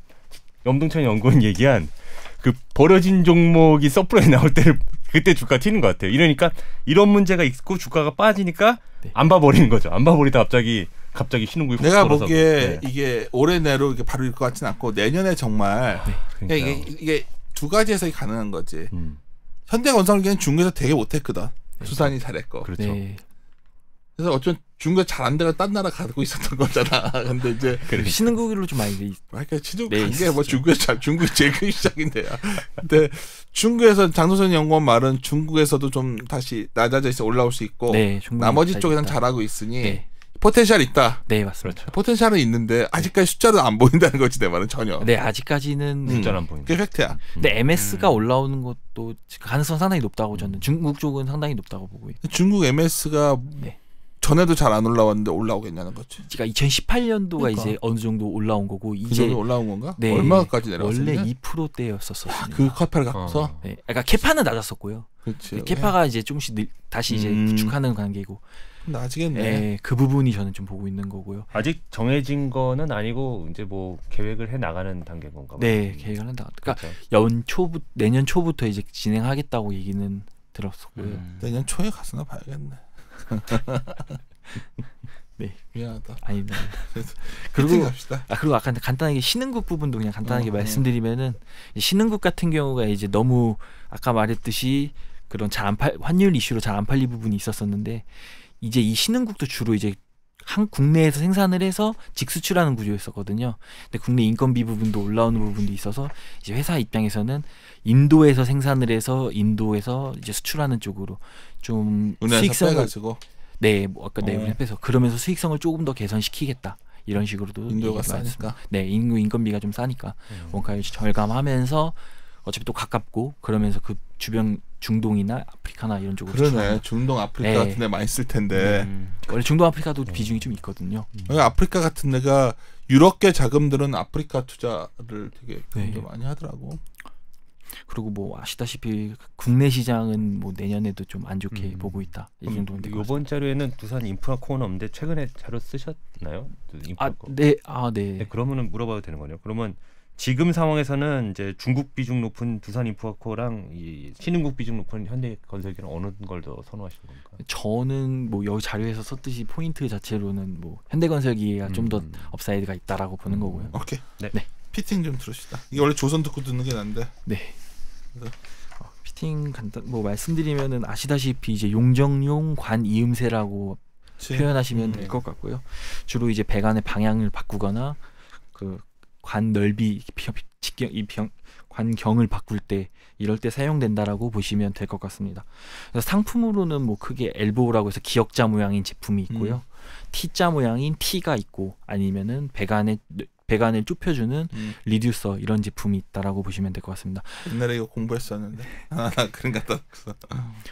염동찬 연구원 얘기한 그 버려진 종목이 서프라이 나올 때를 그때 주가 튀는 것 같아요. 이러니까 이런 문제가 있고 주가가 빠지니까 안 봐버리는 거죠. 안 봐버리다 갑자기 신흥국이 내가 보기에 이게 올해 내로 이게 바로 일 것 같지는 않고 내년에 정말 이게 두 가지 해석이 가능한 거지. 현대건설기는 중국에서 되게 못했거든. 수산이 잘했고. 그렇죠. 그래서 어쩌면 중국에 잘 안 되가 딴 나라 가고 있었던 거잖아. 근데 이제 신흥국으로 좀 많이 그러니까 친중 관계 뭐 중국이 제일 큰 시장인데요. 근데 중국에서 장도선 연구원 말은 중국에서도 좀 다시 낮아져 있어 올라올 수 있고 나머지 쪽에서는 잘하고 있으니 포텐셜 있다. 네, 맞습니다. 그렇죠. 포텐셜은 있는데 아직까지 숫자는 안 보인다는 거지 내 말은 전혀. 네, 아직까지는 숫자는 안 보인다. 그게 팩트야. 근데 MS가 올라오는 것도 가능성 상당히 높다고 저는 중국 쪽은 상당히 높다고 보고 있어요. 중국 MS가 전에도 잘 안 올라왔는데 올라오겠냐는 거지. 그러니까 2018년도가 이제 어느 정도 올라온 거고 이제 정도 올라온 건가? 얼마까지 내려왔었냐? 원래 2%대였었어요. 그 카페를 갖고서. 그러니까 캐파는 낮았었고요. 그렇지. 캐파가 이제 조금씩 다시 이제 부축하는 관계고. 나아지겠네. 그 부분이 저는 좀 보고 있는 거고요. 아직 정해진 거는 아니고 이제 뭐 계획을 해 나가는 단계인 건가 봐요. 네, 계획을 한다. 그러니까 내년 초부터 이제 진행하겠다고 얘기는 들었었고요. 내년 초에 가서나 봐야겠네. 네, 미안하다. 아닙니다. 그리고 그리고 아까 간단하게 신흥국 부분도 그냥 간단하게 말씀드리면은 신흥국 같은 경우가 이제 너무 아까 말했듯이 그런 환율 이슈로 잘 안 팔릴 부분이 있었었는데 이제 이 신흥국도 주로 이제 국내에서 생산을 해서 직수출하는 구조였었거든요. 근데 국내 인건비 부분도 올라오는 부분도 있어서 이제 회사 입장에서는 인도에서 생산을 해서 인도에서 이제 수출하는 쪽으로 좀 수익성을 빼가지고 뭐 아까 우리 빼서 그러면서 수익성을 조금 더 개선시키겠다. 이런 식으로도 인도가 싸니까. 인건비가 좀 싸니까 원가를 절감하면서 어차피 또 가깝고 그러면서 그 주변 중동이나 아프리카나 이런 쪽으로 그러네. 중동 아프리카 같은 데 많이 쓸 텐데 원래 중동 아프리카도 비중이 좀 있거든요. 아프리카 같은 데가 유럽계 자금들은 아프리카 투자를 되게 많이 하더라고. 그리고 뭐 아시다시피 국내 시장은 뭐 내년에도 좀 안 좋게 보고 있다. 이 정도면 될 것 같습니다. 이번 자료에는 두산 인프라코어는 없는데 최근에 자료 쓰셨나요? 네. 그러면은 물어봐도 되는 거네요. 그러면 지금 상황에서는 이제 중국 비중 높은 두산 인프라코어랑 이 신흥국 비중 높은 현대건설기는 어느 걸 더 선호하시는 겁니까? 저는 뭐 여기 자료에서 썼듯이 포인트 자체로는 뭐 현대건설기가 좀 더 업사이드가 있다라고 보는 거고요. 오케이. 네. 피팅 좀 들읍시다. 이게 원래 조선 듣고 듣는 게 난데. 네. 피팅 간단 말씀드리면은 아시다시피 이제 용정용 관 이음새라고 표현하시면 될 것 같고요. 주로 이제 배관의 방향을 바꾸거나 그 관 넓이 관경을 바꿀 때 이럴 때 사용된다라고 보시면 될 것 같습니다. 그래서 상품으로는 뭐 크게 엘보우라고 해서 기역자 모양인 제품이 있고요. T자 모양인 T가 있고 아니면은 배관을 좁혀주는 리듀서 이런 제품이 있다라고 보시면 될 것 같습니다. 옛날에 이거 공부했었는데 그런 것 같았어.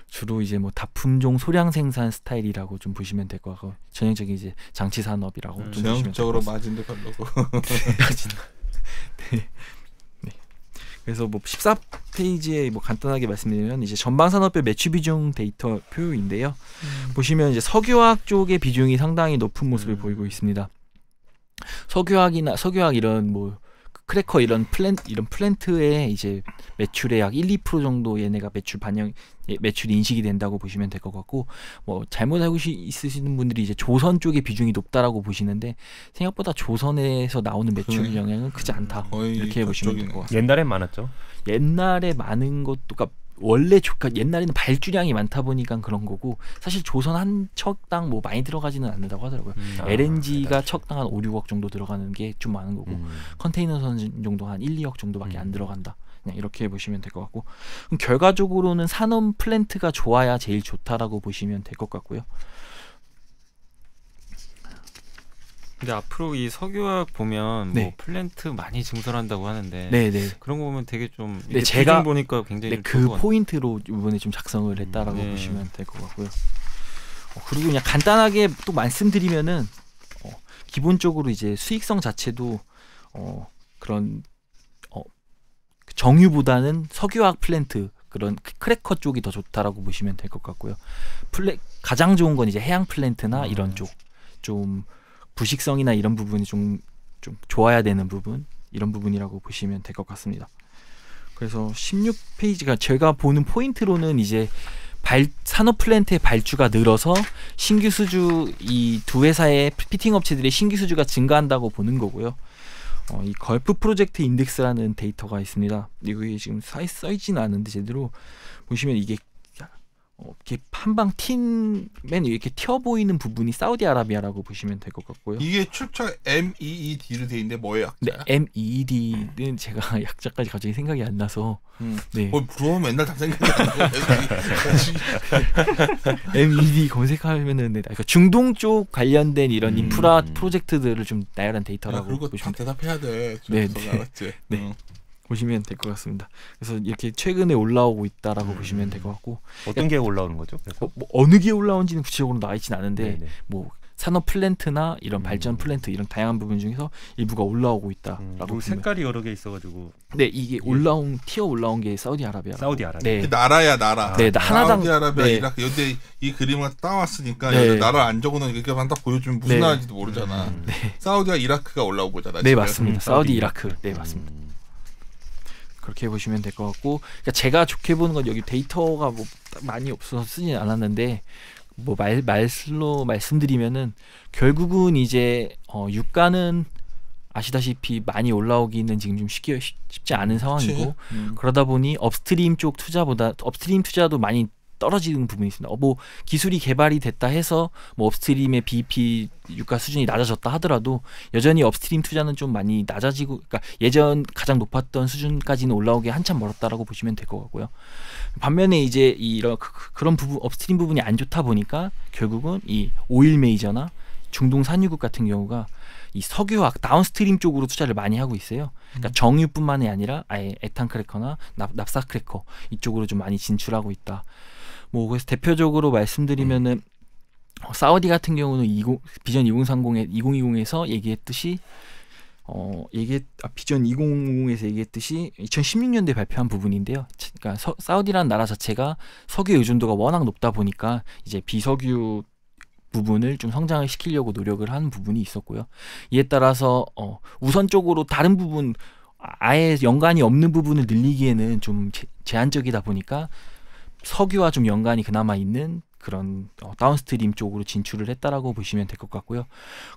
주로 이제 뭐 다품종 소량 생산 스타일이라고 좀 보시면 될 것 같고 전형적인 이제 장치 산업이라고 좀 보시면 전형적으로 마진도 별로고. 네. 그래서 뭐 14페이지에 뭐 간단하게 말씀드리면 이제 전방 산업별 매출 비중 데이터 표인데요. 보시면 이제 석유화학 쪽의 비중이 상당히 높은 모습을 보이고 있습니다. 석유화학 이런 뭐 크래커 이런 플랜트의 이제 매출의 약 1-2% 정도 얘네가 매출 인식이 된다고 보시면 될 것 같고 뭐 잘못 알고 있으시는 분들이 이제 조선 쪽의 비중이 높다라고 보시는데 생각보다 조선에서 나오는 매출 영향은 크지 않다 이렇게 보시면 될 것 같습니다. 옛날엔 많았죠. 옛날에 많은 것도 그러니까 원래 옛날에는 발주량이 많다 보니까 그런 거고 사실 조선 한 척당 뭐 많이 들어가지는 않는다고 하더라고요. LNG가 척당 한 5-6억 정도 들어가는 게 좀 많은 거고 컨테이너 선 정도 한 1-2억 정도밖에 안 들어간다. 그냥 이렇게 보시면 될 것 같고 그럼 결과적으로는 산업 플랜트가 좋아야 제일 좋다라고 보시면 될 것 같고요. 근데 앞으로 이 석유화학 보면 네. 뭐 플랜트 많이 증설한다고 하는데 네네. 그런 거 보면 되게 좀 네, 제가 보니까 굉장히 그 포인트로 이번에 좀 작성을 했다라고 네. 보시면 될 것 같고요. 그리고 그냥 간단하게 또 말씀드리면은 기본적으로 이제 수익성 자체도 그런 정유보다는 석유화학 플랜트 그런 크래커 쪽이 더 좋다라고 보시면 될 것 같고요. 가장 좋은 건 이제 해양 플랜트나 이런 쪽 좀 부식성이나 이런 부분이 좀 좋아야 되는 부분 이런 부분이라고 보시면 될 것 같습니다. 그래서 16페이지가 제가 보는 포인트로는 이제 산업 플랜트의 발주가 늘어서 신규 수주 이 두 회사의 피팅 업체들의 신규 수주가 증가한다고 보는 거고요. 이 걸프 프로젝트 인덱스라는 데이터가 있습니다. 이게 지금 써있지는 않은데 제대로 보시면 이게 이렇게 한방 맨 이렇게 튀어 보이는 부분이 사우디아라비아라고 보시면 될 것 같고요. 이게 출처 MEED로 돼 있는데 뭐예요? 네, MEED는 제가 약자까지 갑자기 생각이 안 나서. 네. 부러워 맨날 다 생각이 안 나. MED 검색하면은 그러니까 중동 쪽 관련된 이런 인프라 프로젝트들을 좀 나열한 데이터라고 그리고 보시면 다 대답해야 돼. 네, 알았지? 네. 보시면 될 것 같습니다. 그래서 이렇게 최근에 올라오고 있다라고 보시면 될 것 같고 어떤 게 올라오는 거죠? 그래서? 뭐 어느 게 올라온지는 구체적으로 나와 있지는 않은데 네네. 뭐 산업 플랜트나 이런 발전 플랜트 이런 다양한 부분 중에서 일부가 올라오고 있다라고 색깔이 여러 개 있어가지고. 네, 이게 티어 올라온 게 사우디아라비아. 사우디아라비아. 네. 나라야 나라. 네, 하나당 사우디아라비아, 네. 이라크. 근데 이 그림을 따왔으니까 네. 나라 안 적어놓은 이렇게만 딱 보여주면 무슨 네. 나라인지도 모르잖아. 사우디와 이라크가 올라온 거잖아. 네, 지금. 맞습니다. 사우디 이라크. 네, 맞습니다. 그렇게 보시면 될 것 같고, 그러니까 제가 좋게 보는 건 여기 데이터가 뭐 많이 없어서 쓰진 않았는데 뭐 말로 말씀드리면은 결국은 이제 유가는 아시다시피 많이 올라오기는 지금 좀 쉽지 않은 상황이고 그러다 보니 업스트림 쪽 업스트림 투자도 많이 떨어지는 부분이 있습니다. 뭐 기술이 개발이 됐다 해서 뭐 업스트림의 BEP 유가 수준이 낮아졌다 하더라도 여전히 업스트림 투자는 좀 많이 낮아지고, 그러니까 예전 가장 높았던 수준까지는 올라오기 한참 멀었다라고 보시면 될 것 같고요. 반면에 이제 이런 그런 부분 업스트림 부분이 안 좋다 보니까 결국은 이 오일 메이저나 중동 산유국 같은 경우가 이 석유화학 다운스트림 쪽으로 투자를 많이 하고 있어요. 그러니까 정유뿐만이 아니라 아예 에탄 크래커나 납사 크래커 이쪽으로 좀 많이 진출하고 있다. 뭐 그래서 대표적으로 말씀드리면은 사우디 같은 경우는 비전 2020에서 얘기했듯이 비전 2050에서 얘기했듯이 2016년도에 발표한 부분인데요. 그러니까 사우디라는 나라 자체가 석유 의존도가 워낙 높다 보니까 이제 비석유 부분을 좀 성장을 시키려고 노력을 하는 부분이 있었고요. 이에 따라서 우선적으로 다른 부분 아예 연관이 없는 부분을 늘리기에는 좀 제한적이다 보니까 석유와 좀 연관이 그나마 있는 그런 다운스트림 쪽으로 진출을 했다라고 보시면 될 것 같고요.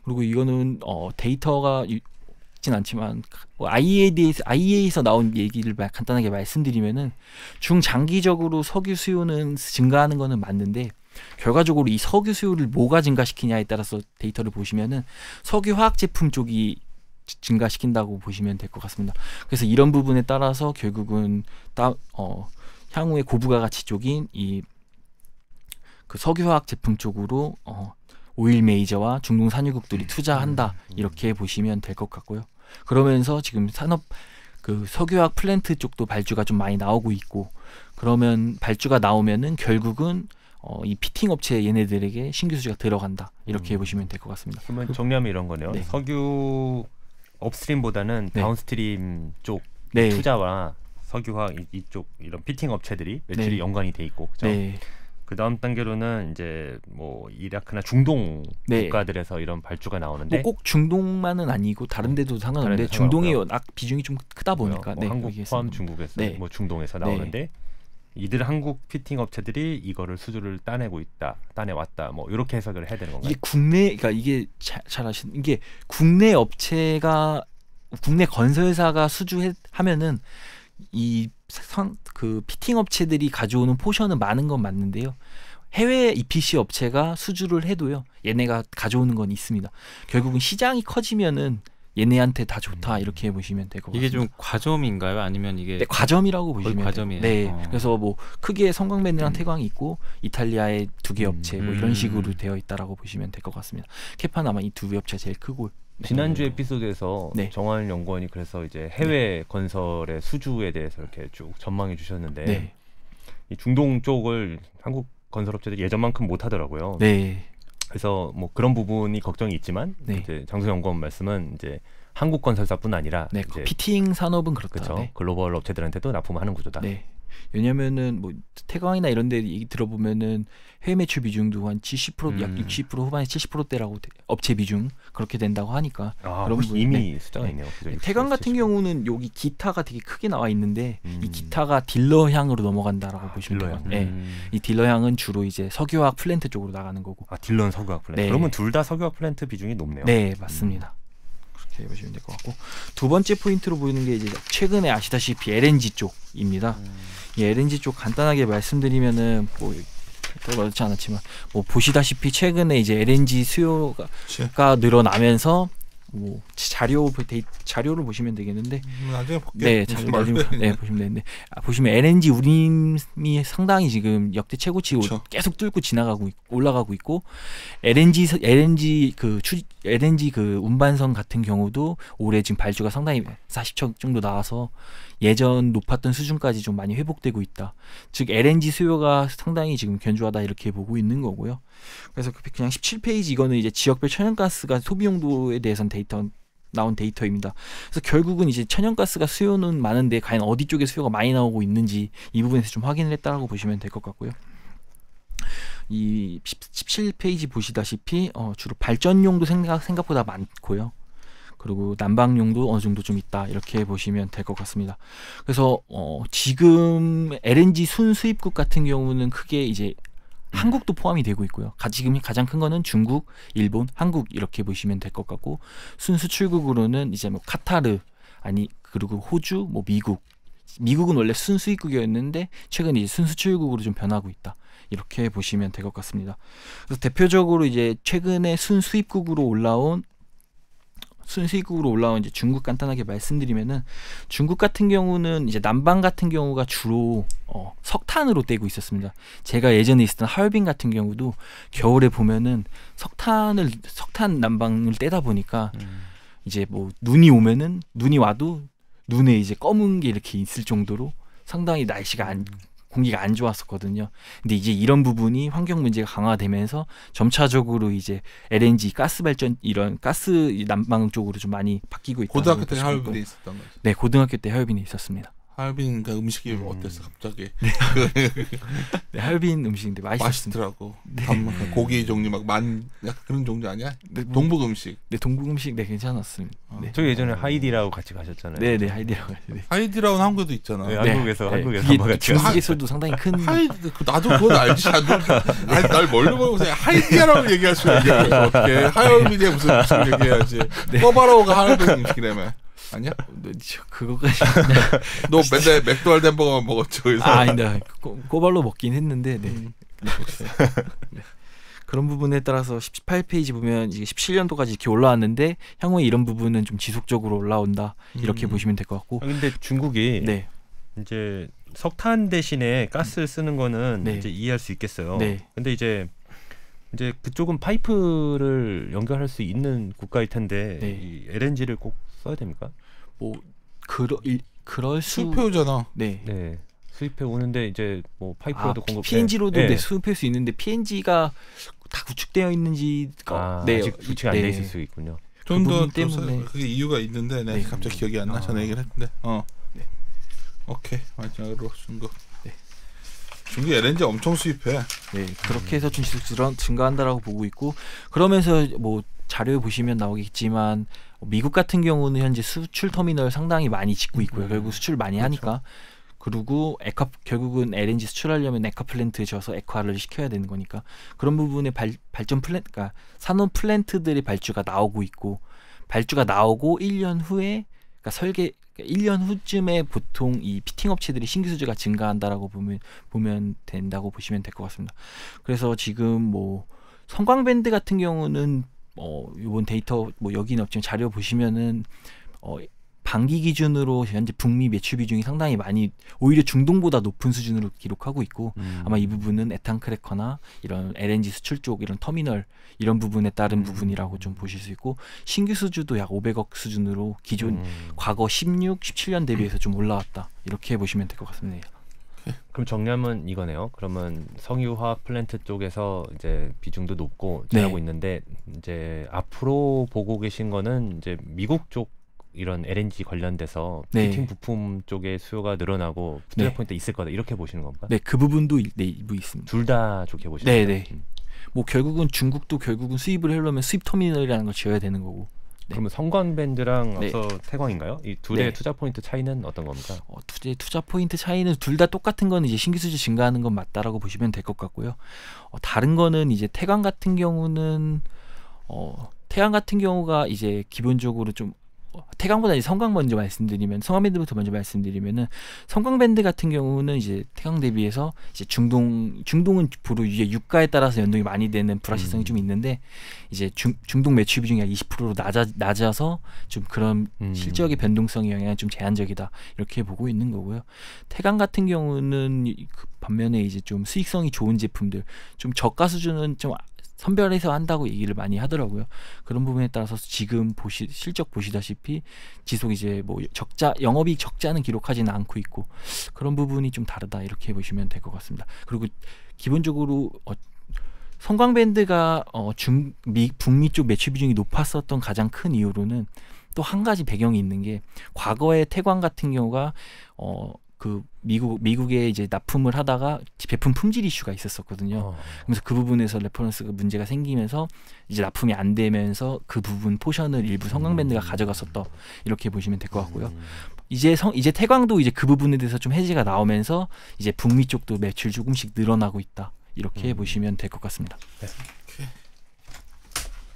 그리고 이거는 데이터가 있진 않지만 IEA에서 나온 얘기를 간단하게 말씀드리면은 중장기적으로 석유 수요는 증가하는 거는 맞는데 결과적으로 이 석유 수요를 뭐가 증가시키냐에 따라서 데이터를 보시면은 석유 화학 제품 쪽이 증가시킨다고 보시면 될 것 같습니다. 그래서 이런 부분에 따라서 결국은 향후에 고부가 가치 쪽인 이 그 석유화학 제품 쪽으로 오일 메이저와 중동 산유국들이 투자한다 이렇게 보시면 될 것 같고요. 그러면서 지금 석유화학 플랜트 쪽도 발주가 좀 많이 나오고 있고, 그러면 발주가 나오면은 결국은 이 피팅 업체 얘네들에게 신규 수주가 들어간다 이렇게 보시면 될 것 같습니다. 그러면 정리하면 이런 거네요. 네. 석유 업스트림보다는 네. 다운스트림 쪽 네. 투자와 석유화학 이쪽 이런 피팅 업체들이 매출이 네. 연관이 돼 있고, 그죠? 네. 그 다음 단계로는 이제 뭐 이라크나 중동 네. 국가들에서 이런 발주가 나오는데 꼭 중동만은 아니고 다른 데도 상관없는데 다른 데도 중동이 상관없고요. 워낙 비중이 좀 크다 보니까 뭐 한국 거기에서. 포함 중국에서 네. 뭐 중동에서 네. 나오는데 이들 한국 피팅 업체들이 이거를 수주를 따내왔다 뭐 이렇게 해석을 해야 되는 건가요? 이게 그러니까 이게 잘 아시는 이게 국내 건설사가 수주하면은 그 피팅 업체들이 가져오는 포션은 많은 건 맞는데요. 해외 EPC 업체가 수주를 해도요. 얘네가 가져오는 건 있습니다. 결국은 시장이 커지면은 얘네한테 다 좋다 이렇게 보시면 될 것 같습니다. 이게 좀 과점인가요? 아니면 이게 네, 과점이라고 보시면 과점이에요. 네, 그래서 뭐 크게 성광밴드랑 태광이 있고 이탈리아의 2개 업체 뭐 이런 식으로 되어 있다라고 보시면 될 것 같습니다. 캐파는 아마 이 2 업체가 제일 크고. 지난주 에피소드에서 네. 정환 연구원이 그래서 이제 해외 건설의 수주에 대해서 이렇게 쭉 전망해 주셨는데 네. 이 중동 쪽을 한국 건설업체들이 예전만큼 못 하더라고요. 네. 그래서 뭐 그런 부분이 걱정이 있지만 네. 이제 장수 연구원 말씀은 이제 한국 건설사뿐 아니라 네, 이제 피팅 산업은 그렇다. 그렇죠. 네. 글로벌 업체들한테도 납품하는 구조다. 네. 왜냐면은 뭐 태광이나 이런 데 얘기 들어보면은 해외 매출 비중도 한 70%, 약 60% 후반에 70%대라고 업체 비중 그렇게 된다고 하니까. 그럼 이미 숫자가 있네요. 네. 태광 같은 경우는 여기 기타가 되게 크게 나와 있는데 이 기타가 딜러향으로 넘어간다라고 보시면 돼요. 네. 이 딜러향은 주로 이제 석유화학 플랜트 쪽으로 나가는 거고. 딜러는 석유화학 플랜트. 네. 그러면 둘 다 석유화학 플랜트 비중이 높네요. 네, 맞습니다. 그렇게 보시면 될 것 같고 두 번째 포인트로 보이는 게 이제 최근에 아시다시피 LNG 쪽입니다. 이 LNG 쪽 간단하게 말씀드리면은 뭐 그렇지 않았지만 뭐 보시다시피 최근에 이제 LNG 수요가 늘어나면서 뭐 자료를 보시면 되겠는데 나중에 볼게요. 네, 네, 보시면 되는데 보시면 LNG 우림이 상당히 지금 역대 최고치 계속 뚫고 올라가고 있고 LNG 그 운반선 같은 경우도 올해 지금 발주가 상당히 40척 정도 나와서 예전 높았던 수준까지 좀 많이 회복되고 있다. 즉 LNG 수요가 상당히 지금 견조하다 이렇게 보고 있는 거고요. 그래서 그냥 17페이지 이거는 이제 지역별 천연가스가 소비 용도에 대해서는 나온 데이터입니다. 그래서 결국은 이제 천연가스가 수요는 많은데 과연 어디 쪽에 수요가 많이 나오고 있는지 이 부분에서 좀 확인을 했다라고 보시면 될 것 같고요. 이 17페이지 보시다시피 주로 발전용도 생각보다 많고요. 그리고 난방용도 어느 정도 좀 있다 이렇게 보시면 될 것 같습니다. 그래서 지금 LNG 순수입국 같은 경우는 크게 이제 한국도 포함이 되고 있고요. 지금 가장 큰 거는 중국, 일본, 한국 이렇게 보시면 될 것 같고 순수출국으로는 이제 뭐 카타르 그리고 호주, 뭐 미국은 원래 순수입국이었는데 최근 이제 순수출국으로 좀 변하고 있다. 이렇게 보시면 될 것 같습니다. 그래서 대표적으로 이제 최근에 순수입국으로 올라온 이제 중국 간단하게 말씀드리면은 중국 같은 경우는 이제 난방 같은 경우가 주로 석탄으로 떼고 있었습니다. 제가 예전에 있었던 하얼빈 같은 경우도 겨울에 보면은 석탄 난방을 떼다 보니까 이제 뭐 눈이 와도 눈에 이제 검은 게 이렇게 있을 정도로 상당히 공기가 안 좋았었거든요. 근데 이제 이런 부분이 환경 문제가 강화되면서 점차적으로 이제 LNG 가스 발전 이런 가스 난방 쪽으로 좀 많이 바뀌고 있다. 고등학교 때 하얼빈에 있었던 거죠. 네, 고등학교 때 하얼빈에 있었습니다. 하얼빈 그 음식이 어땠어 갑자기? 네, 하얼빈 음식인데 맛있더라고. 네. 고기 종류 약간 그런 종류 아니야? 네, 동북 음식. 네, 동북 음식 괜찮았습니다. 네. 저 예전에 하이디라고 같이 가셨잖아요. 네, 하이디라고. 네. 하이디라고는 한국에도 있잖아. 네, 한국에서 중국에서도 상당히 큰. 나도 그건 알지. 날 뭘로 보고 하이디라고 얘기할 수 있는 게 어떻게? 하얼빈에 무슨 음식 얘기해야지. 꼬바로우가 하얼빈 음식이라며. 아니야? 그거까지. 너 맨날 맥도날드 햄버거만 먹었죠. 아니다. 꼬발로 먹긴 했는데, 네. 네. 그런 부분에 따라서 18페이지 보면 이게 17년도까지 이렇게 올라왔는데 향후에 이런 부분은 좀 지속적으로 올라온다 이렇게 보시면 될 것 같고. 근데 중국이 네. 이제 석탄 대신에 가스를 쓰는 거는 네. 이제 이해할 수 있겠어요. 네. 근데 이제 그쪽은 파이프를 연결할 수 있는 국가일 텐데 네. 이 LNG를 꼭 써야 됩니까? 뭐 그럴 수. 수입해오잖아. 네. 네. 수입해 오는데 이제 뭐 파이프로도 공급. PNG로도 네. 수입할 수 있는데 PNG가 다 구축되어 있는지가 아직 구축이 안 돼 있을 수 있군요. 좀 더 때문에 그게 이유가 있는데 내가 갑자기 기억이 안 나. 전에 얘기를 했는데. 네. 오케이. 마지막으로 중국. 네. 중국 LNG 엄청 수입해. 네. 그렇게 해서 좀 증가한다라고 보고 있고 그러면서 뭐 자료에 보시면 나오겠지만 미국 같은 경우는 현재 수출 터미널 상당히 많이 짓고 있고요. 결국 수출 많이 하니까. 그리고 결국은 LNG 수출하려면 액화 플랜트에 져서 액화를 시켜야 되는 거니까 그런 부분에 발전 플랜트, 그러니까 산업 플랜트들의 발주가 나오고 있고 발주가 나오고 1년 후에 그러니까 1년 후쯤에 보통 이 피팅 업체들이 신규 수주가 증가한다라고 보면 된다고 보시면 될 것 같습니다. 그래서 지금 뭐 성광밴드 같은 경우는 이번 데이터 뭐 여기는 없지만 자료 보시면은 반기 기준으로 현재 북미 매출 비중이 상당히 많이 오히려 중동보다 높은 수준으로 기록하고 있고 아마 이 부분은 에탄크래커나 이런 LNG 수출 쪽 이런 터미널 이런 부분에 따른 부분이라고 좀 보실 수 있고 신규 수주도 약 500억 수준으로 기존 과거 16, 17년 대비해서 좀 올라왔다 이렇게 보시면 될 것 같습니다. 그럼 정리하면 이거네요. 그러면 석유화학 플랜트 쪽에서 이제 비중도 높고 잘하고 있는데 이제 앞으로 보고 계신 거는 이제 미국 쪽 이런 LNG 관련돼서 피팅 부품 쪽에 수요가 늘어나고 투자 포인트 있을 거다 이렇게 보시는 건가? 네, 그 부분도 일부 있습니다. 둘 다 좋게 보시는 거예요? 네. 뭐 결국은 중국도 결국은 수입을 하려면 수입 터미널이라는 걸 지어야 되는 거고. 그러면 성광밴드랑 앞서 태광인가요? 이 둘의 투자 포인트 차이는 어떤 겁니까? 투자 포인트 차이는 둘 다 똑같은 건 이제 신규 수주 증가하는 건 맞다라고 보시면 될 것 같고요. 다른 거는 이제 태광 같은 경우는 태광 같은 경우가 이제 기본적으로 좀 태광보다 이제 성광 성광밴드부터 먼저 말씀드리면은 성광밴드 같은 경우는 이제 태광 대비해서 이제 중동은 주로 이제 유가에 따라서 연동이 많이 되는 불확실성이 좀 있는데 이제 중동 매출 비중이 약 20%로 낮아서 좀 그런 실적의 변동성의 영향이 좀 제한적이다 이렇게 보고 있는 거고요. 태광 같은 경우는 반면에 이제 좀 수익성이 좋은 제품들 좀 저가 수준은 좀 선별해서 한다고 얘기를 많이 하더라고요. 그런 부분에 따라서 지금 실적 보시다시피 지속 이제 뭐 영업이익 적자는 기록하지는 않고 있고 그런 부분이 좀 다르다 이렇게 보시면 될 것 같습니다. 그리고 기본적으로 성광밴드가 북미 쪽 매출 비중이 높았었던 가장 큰 이유로는 또 한 가지 배경이 있는 게 과거에 태광 같은 경우가 그 미국에 이제 납품을 하다가 제품 품질 이슈가 있었었거든요. 그래서 그 부분에서 레퍼런스가 문제가 생기면서 이제 납품이 안 되면서 그 부분 포션을 일부 성광밴드가 가져갔었다 이렇게 보시면 될 것 같고요. 이제 태광도 이제 그 부분에 대해서 좀 해지가 나오면서 이제 북미 쪽도 매출 조금씩 늘어나고 있다 이렇게 보시면 될 것 같습니다. 네.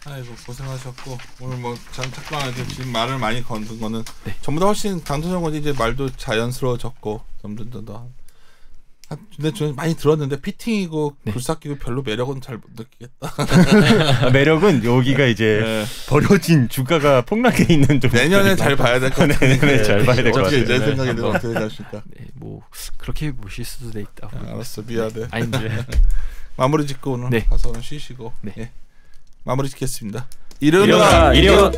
아이고 고생하셨고 오늘 뭐 잠깐만 지금 말을 많이 거는 거는 전부 다 훨씬 강도정 원이 이제 말도 자연스러워졌고 점점 더 근데 저는 많이 들었는데 피팅이고 굴삭기고 별로 매력은 잘 못 느끼겠다. 매력은 여기가 이제 버려진 주가가 폭락해 있는 좀 내년에 잘 봐야 될 것 같아요. 내년에 잘 봐야 될 것 같아요. 내 생각에 대해서 어떻게 생각하십니까? 뭐 그렇게 보실 수도 있다. 알았어 미안해. 아닌데 마무리 짓고 오늘 가서 쉬시고 마무리 짓겠습니다. 이른다 이륜